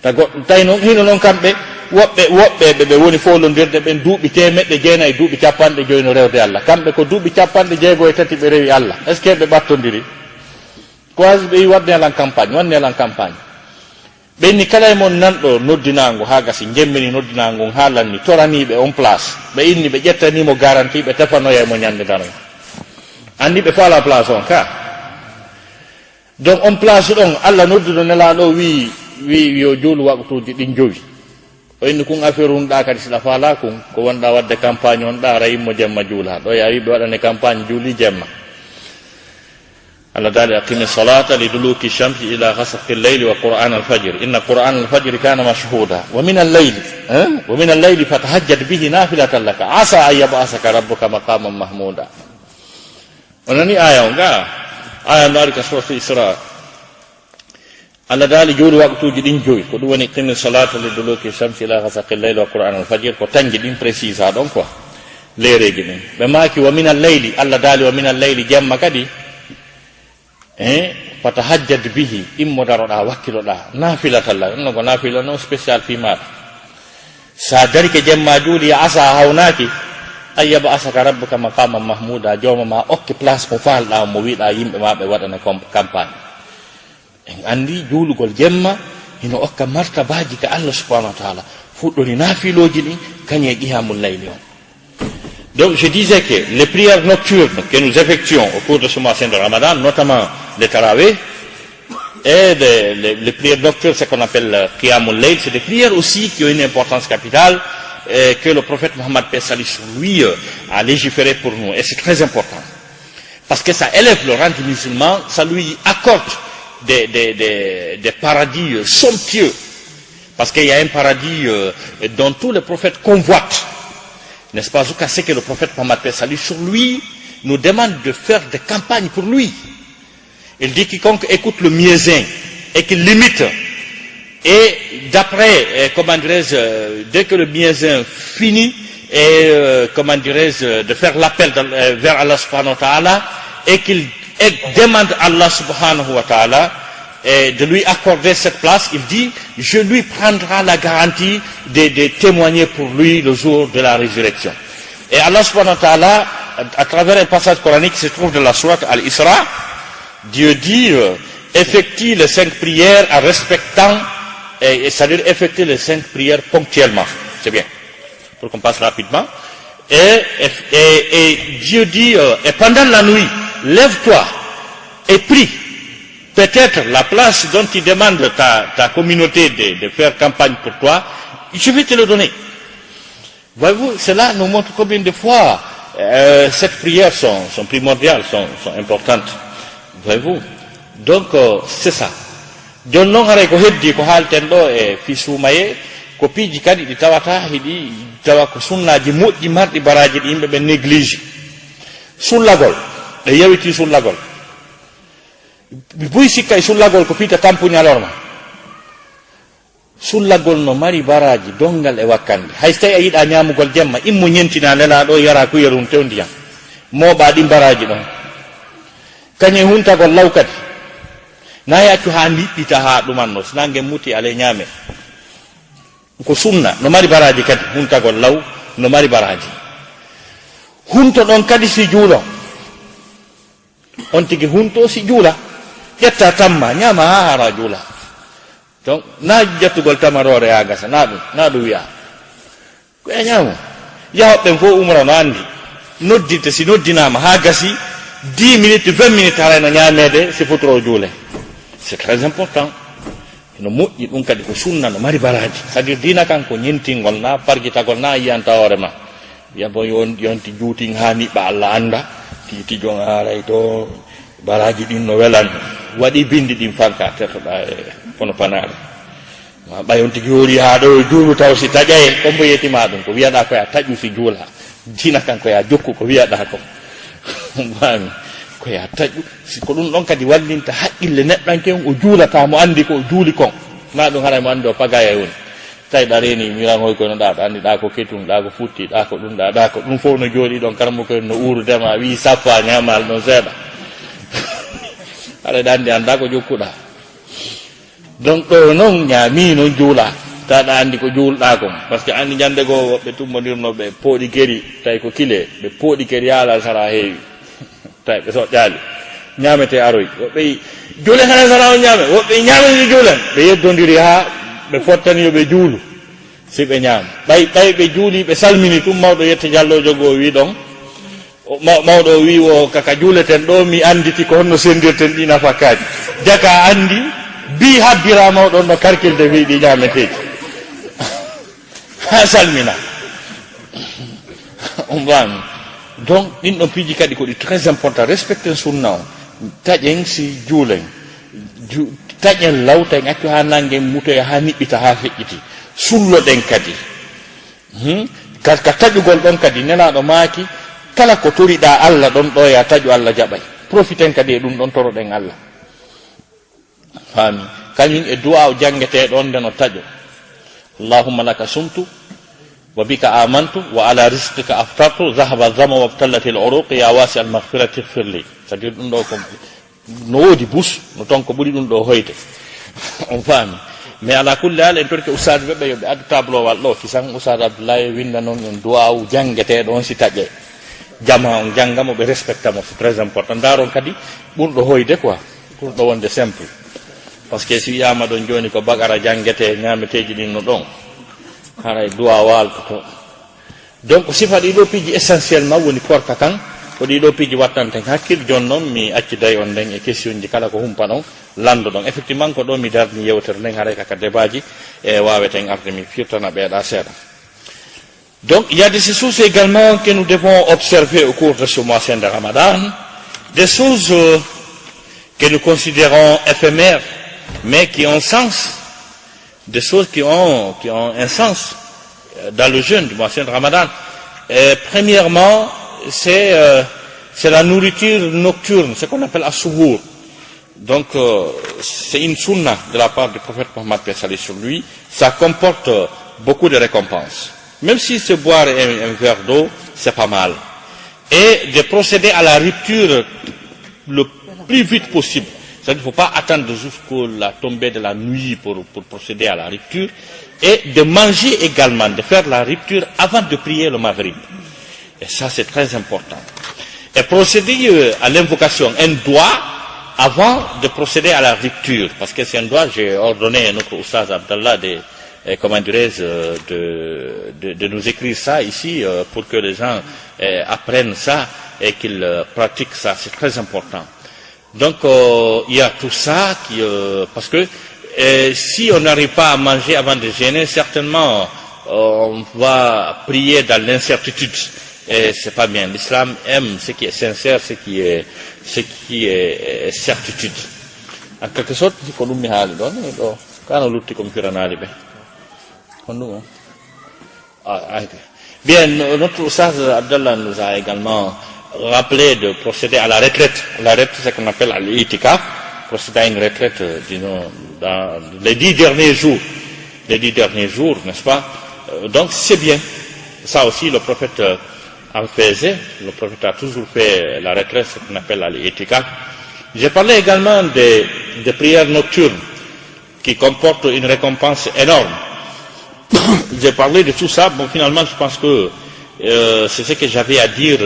ta goɗɗo tawi noon hino noon kamɓe woɓɓe ɓe woni follodirde ɓen duuɓi temeɗɗe jeenayyi duuɓi capanɗe joyi no rewde Allah kamɓe ko duuɓi capanɗe jeegoye tati ɓe rewi Allah est ce que ɓe ɓattodiri quasi ɓe wadde elan campagne wanne elan campagne ɓenni kala e mon nanɗo noddinago ha gasi jemmini noddinago haalanni toraniɓe on place ɓe inni ɓe ƴettanimo garantie ɓe tefanoya mo ñande danoy andi ɓe faala place on ka donc on place ɗon Allah nodduno nelaɗo wi yo juulu waqtuji ɗin jowi o inni kun affaire unɗa kadi siɗa faala kun ko wonɗa wadde campagne on ɗa ara yimmo jemma juula ɗo ya wiɓe waɗane campagne juuli jemma Allah dali aqimi salata liduluki shamsi ila ghasaqi al-layli wa qur'an al-fajr inna qur'an al-fajr kana mashhuda wa min al-layli fatahajjad bihi nafilatan laka asa an yab'asaka rabbuka maqaman mahmuda onani aya on ga aya ndari ka suratu Isra Allah dali jooli waqtuji ɗin joyi ko ɗum woni qimi salata liduluki shamsi ila ghasaqi al-layli wa qur'an al-fajr ko tanji ɗin précise ha ɗon quoi leereji ɗin ɓe maaki wa min al-layli Allah dali wa min al-layli jemma kadi fatahajjad bihi immo daroɗa wakkiloɗa nafilatallah ɗum ko nafila noon spécial fi maɗa sa dari ke jemma juuli ya asa hawnaki ayyaba asaka rabbuka maqaman mahmuda jawma ma okke place mo falɗa mo wiɗa yimɓe ma ɓe waɗana campagne en andi juulugol jemma hino okka martabaji ka Allah subhanahu wa ta'ala fuɗɗori nafiloji ɗin kañe qiyamul layli on. Donc je disais que les prières nocturnes que nous effectuons au cours de ce mois saint de Ramadan, notamment les tarawih et les prières nocturnes, ce qu'on appelle qiyamul layl, c'est des prières aussi qui ont une importance capitale que le prophète Mohammed paix salut sur lui a légiféré pour nous, et c'est très important parce que ça élève le rang du musulman, ça lui accorde des paradis somptueux, parce qu'il y a un paradis dont tous les prophètes convoitent, n'est-ce pas? Jusqu'à ce que le prophète Mohammed paix salut sur lui nous demande de faire des campagnes pour lui. Il dit quiconque écoute le muezzin et qu'il l'imite, et d'après, comment dirais-je, dès que le muezzin finit, et comment dirais-je, de faire l'appel vers Allah subhanahu wa ta'ala, et qu'il demande à Allah subhanahu wa ta'ala de lui accorder cette place, il dit, je lui prendrai la garantie de témoigner pour lui le jour de la résurrection. Et Allah subhanahu wa ta'ala, à travers un passage coranique qui se trouve dans la sourate Al-Isra, Dieu dit, effectue les 5 prières en respectant, c'est-à-dire effectue les 5 prières ponctuellement. C'est bien, pour qu'on passe rapidement. Et Dieu dit, et pendant la nuit, lève-toi et prie. Peut-être la place dont tu demandes ta communauté de faire campagne pour toi, je vais te le donner. Voyez-vous, cela nous montre combien de fois ces prières sont primordiales, sont importantes. Voyez-vous, donc c'est ça. Jon noon haray ko heddi ko haalten ɗo e fi suumaye ko piiji kadi ɗi tawata hiɗi tawa ko sunnaji moƴƴi marɗi baraji ɗi yimɓe ɓe néglige. Sullagol ɗe yawiti sullagol mi buy sikka e sullagol ko fiita tampuñalorma. Sullagol no mari baraji dongal e wakkande, hay so tawi a yiɗa ñamugol jemma immo ñentina nelaɗo yara kuyerum tew ndiyam mooɓa ɗi baraji ɗon. Kañe huntagol law kadi na yaccu ha liɓɓita ha ɗumanno sina ngen muti ale ñaame ko sunna no mari baraji kadi huntagol law no mari baraji hunto ɗon kadi si juulon on tigi hunto si juula ƴetta tamma ñama ha hara juula donc na ƴettugol tamarore ya gasa na ɗum wiya ko e ñaamo yahoɓɓen fof umra no andi noddinte si noddinama ha gasi 10 minutes 20 minutes harayno ñamede si fotoro juule c'est très important no moƴƴi ɗum kadi ko sunna no mari baraji c'est à dire dina kan ko ñentingol na pargitagol na yiyanta hoore ma wiya bo yonti juuting ha niɓɓa Allah anda titi jon haray to baraji ɗin no welan waɗi bindi ɗin fanka tertoɗa e kono panare ma ɓayon tigi yoori ha ɗo juulu taw si taƴaye kombo yetima ɗum ko wiyaɗa koya taƴu si juula dina kan koya jokku ko wiyaɗa ko mami koya taƴu ko ɗum ɗon kadi wallinta haqqille neɗɗanken o juulata mo andi ko o juuli kon na ɗum haray mo andi o pagaya woni tawi ɗa reni miran hoy kono ɗa andi ɗa ko ketum ɗa ko futti ɗa ko ɗum ɗa ko ɗum fof no jooɗi ɗon karamo koyen no uurdema wi sappa ñamal ɗon seeɗa haɗa ɗa andi anda ko jokkuɗa donc ɗo noon ñaami noon juula taɗa andi ko juulɗa kon par ce que andi ñande goo woɓɓe tummodirnoɓe pooɗi keri tawi ko kile ɓe pooɗi keri yaala sara heewi tawi ɓe soƴƴali ñamete aroy woɓɓe juule hana sara o ñaame woɓɓe ñameni juulen ɓe yeddodiri ha ɓe fottani ɓe juulu si ɓe ñaama ɓay ɓe juuli ɓe salmini tum mawɗo yette jallojo goo wi ɗon mawɗo o wi o kaka juuleten ɗo mi anditi ko honno sendirten ɗi nafakkaji jaka andi bi habbirama o ɗon no karkilde wi ɗi ñameteji ha salmina on wami donc ɗin ɗon piiji kadi ko ɗi très important respecten sunna o taƴen si juulen taƴen lawten accu ha nangen mutoya ha niɓɓita ha feƴƴiti sulloɗen kadi ka taƴugol ɗon kadi nenaɗo maaki kala ko toriɗa Allah ɗon ɗo ya taƴu Allah jaɓay profiten kadi e ɗum ɗon toroɗen Allah faami kañum e du'a o jangete ɗon nde no taƴo allahumma laka sumtu wa bika amantu wa ala rizqika aftartu zahaba dhama wa btallati al-uruq ya wasi al-maghfirati ighfirli c'est à dire ɗum ɗo ko no woodi bus no ton ko ɓuri ɗum ɗo hoyde on faami mais ala kulli hal en torke ustade ɓeɓe yoɓe addu tablowal ɗo kisan ustade abdoulaye winda noon en du'a o jangete ɗon si taƴe jama on jangamo ɓe respectamo c'est très important daron kadi ɓurɗo hoyde quoi ɓurɗo wonde simple par ce que si wiyama ɗon joni ko bagara jangete ñameteji ɗin no ɗon haray duwa walto to donc sifa ɗiɗo piiji essentiellement woni korka kan ko ɗiɗo piiji wattanten hakkille joni noon mi acciday on nden e question ji kala ko humpa ɗon lando ɗon effectivement ko ɗo mi darni yewtere nden haray kaka débat ji e waweten arde mi firtana ɓeeɗa seeɗa. Donc il y a des choses également que nous devons observer au cours de ce mois saint de Ramadan, des choses que nous considérons éphémères mais qui ont sens, des choses qui ont un sens dans le jeûne du mois saint de Ramadan. Premièrement, c'est la nourriture nocturne, ce qu'on appelle as-suhour. Donc c'est une sunna de la part du prophète Mohammed sallallahu sur lui. Ça comporte beaucoup de récompenses. Même si c'est boire un verre d'eau, c'est pas mal. Et de procéder à la rupture le plus vite possible. C'est-à-dire qu'il ne faut pas attendre jusqu'à la tombée de la nuit pour procéder à la rupture. Et de manger également, de faire la rupture avant de prier le maghrib. Et ça, c'est très important. Et procéder à l'invocation, un doigt, avant de procéder à la rupture. Parce que c'est un doigt, j'ai ordonné à notre Oustaz Abdallah de nous écrire ça ici pour que les gens apprennent ça et qu'ils pratiquent ça. C'est très important. Donc, il y a tout ça qui, parce que si on n'arrive pas à manger avant de jeûner, certainement on va prier dans l'incertitude. Et c'est pas bien. L'islam aime ce qui est sincère, ce qui est certitude. En quelque sorte, il faut nous mihaali don do kana lutti comme firanali be. Bien, notre Oustaz Abdallah nous a également rappelé de procéder à la retraite. La retraite, c'est ce qu'on appelle l'itikaf, procéder à une retraite, disons, dans les 10 derniers jours. Les 10 derniers jours, n'est-ce pas? Donc, c'est bien. Ça aussi, le prophète en faisait. Le prophète a toujours fait la retraite, ce qu'on appelle l'itikaf. J'ai parlé également des de prières nocturnes qui comportent une récompense énorme. J'ai parlé de tout ça. Bon, finalement, je pense que c'est ce que j'avais à dire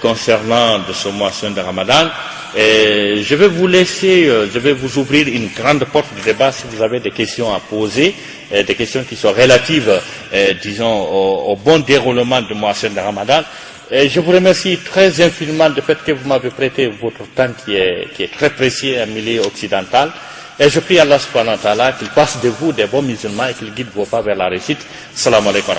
concernant de ce mois saint de Ramadan. Et je vais vous laisser, je vais vous ouvrir une grande porte de débat si vous avez des questions à poser, des questions qui sont relatives, disons, au bon déroulement du mois saint de Ramadan. Et je vous remercie très infiniment du fait que vous m'avez prêté votre temps qui est très précieux en milieu occidental. Et je prie Allah subhanahu wa ta'ala qu'il fasse de vous des bons musulmans et qu'il guide vos pas vers la réussite. Salam alaikum.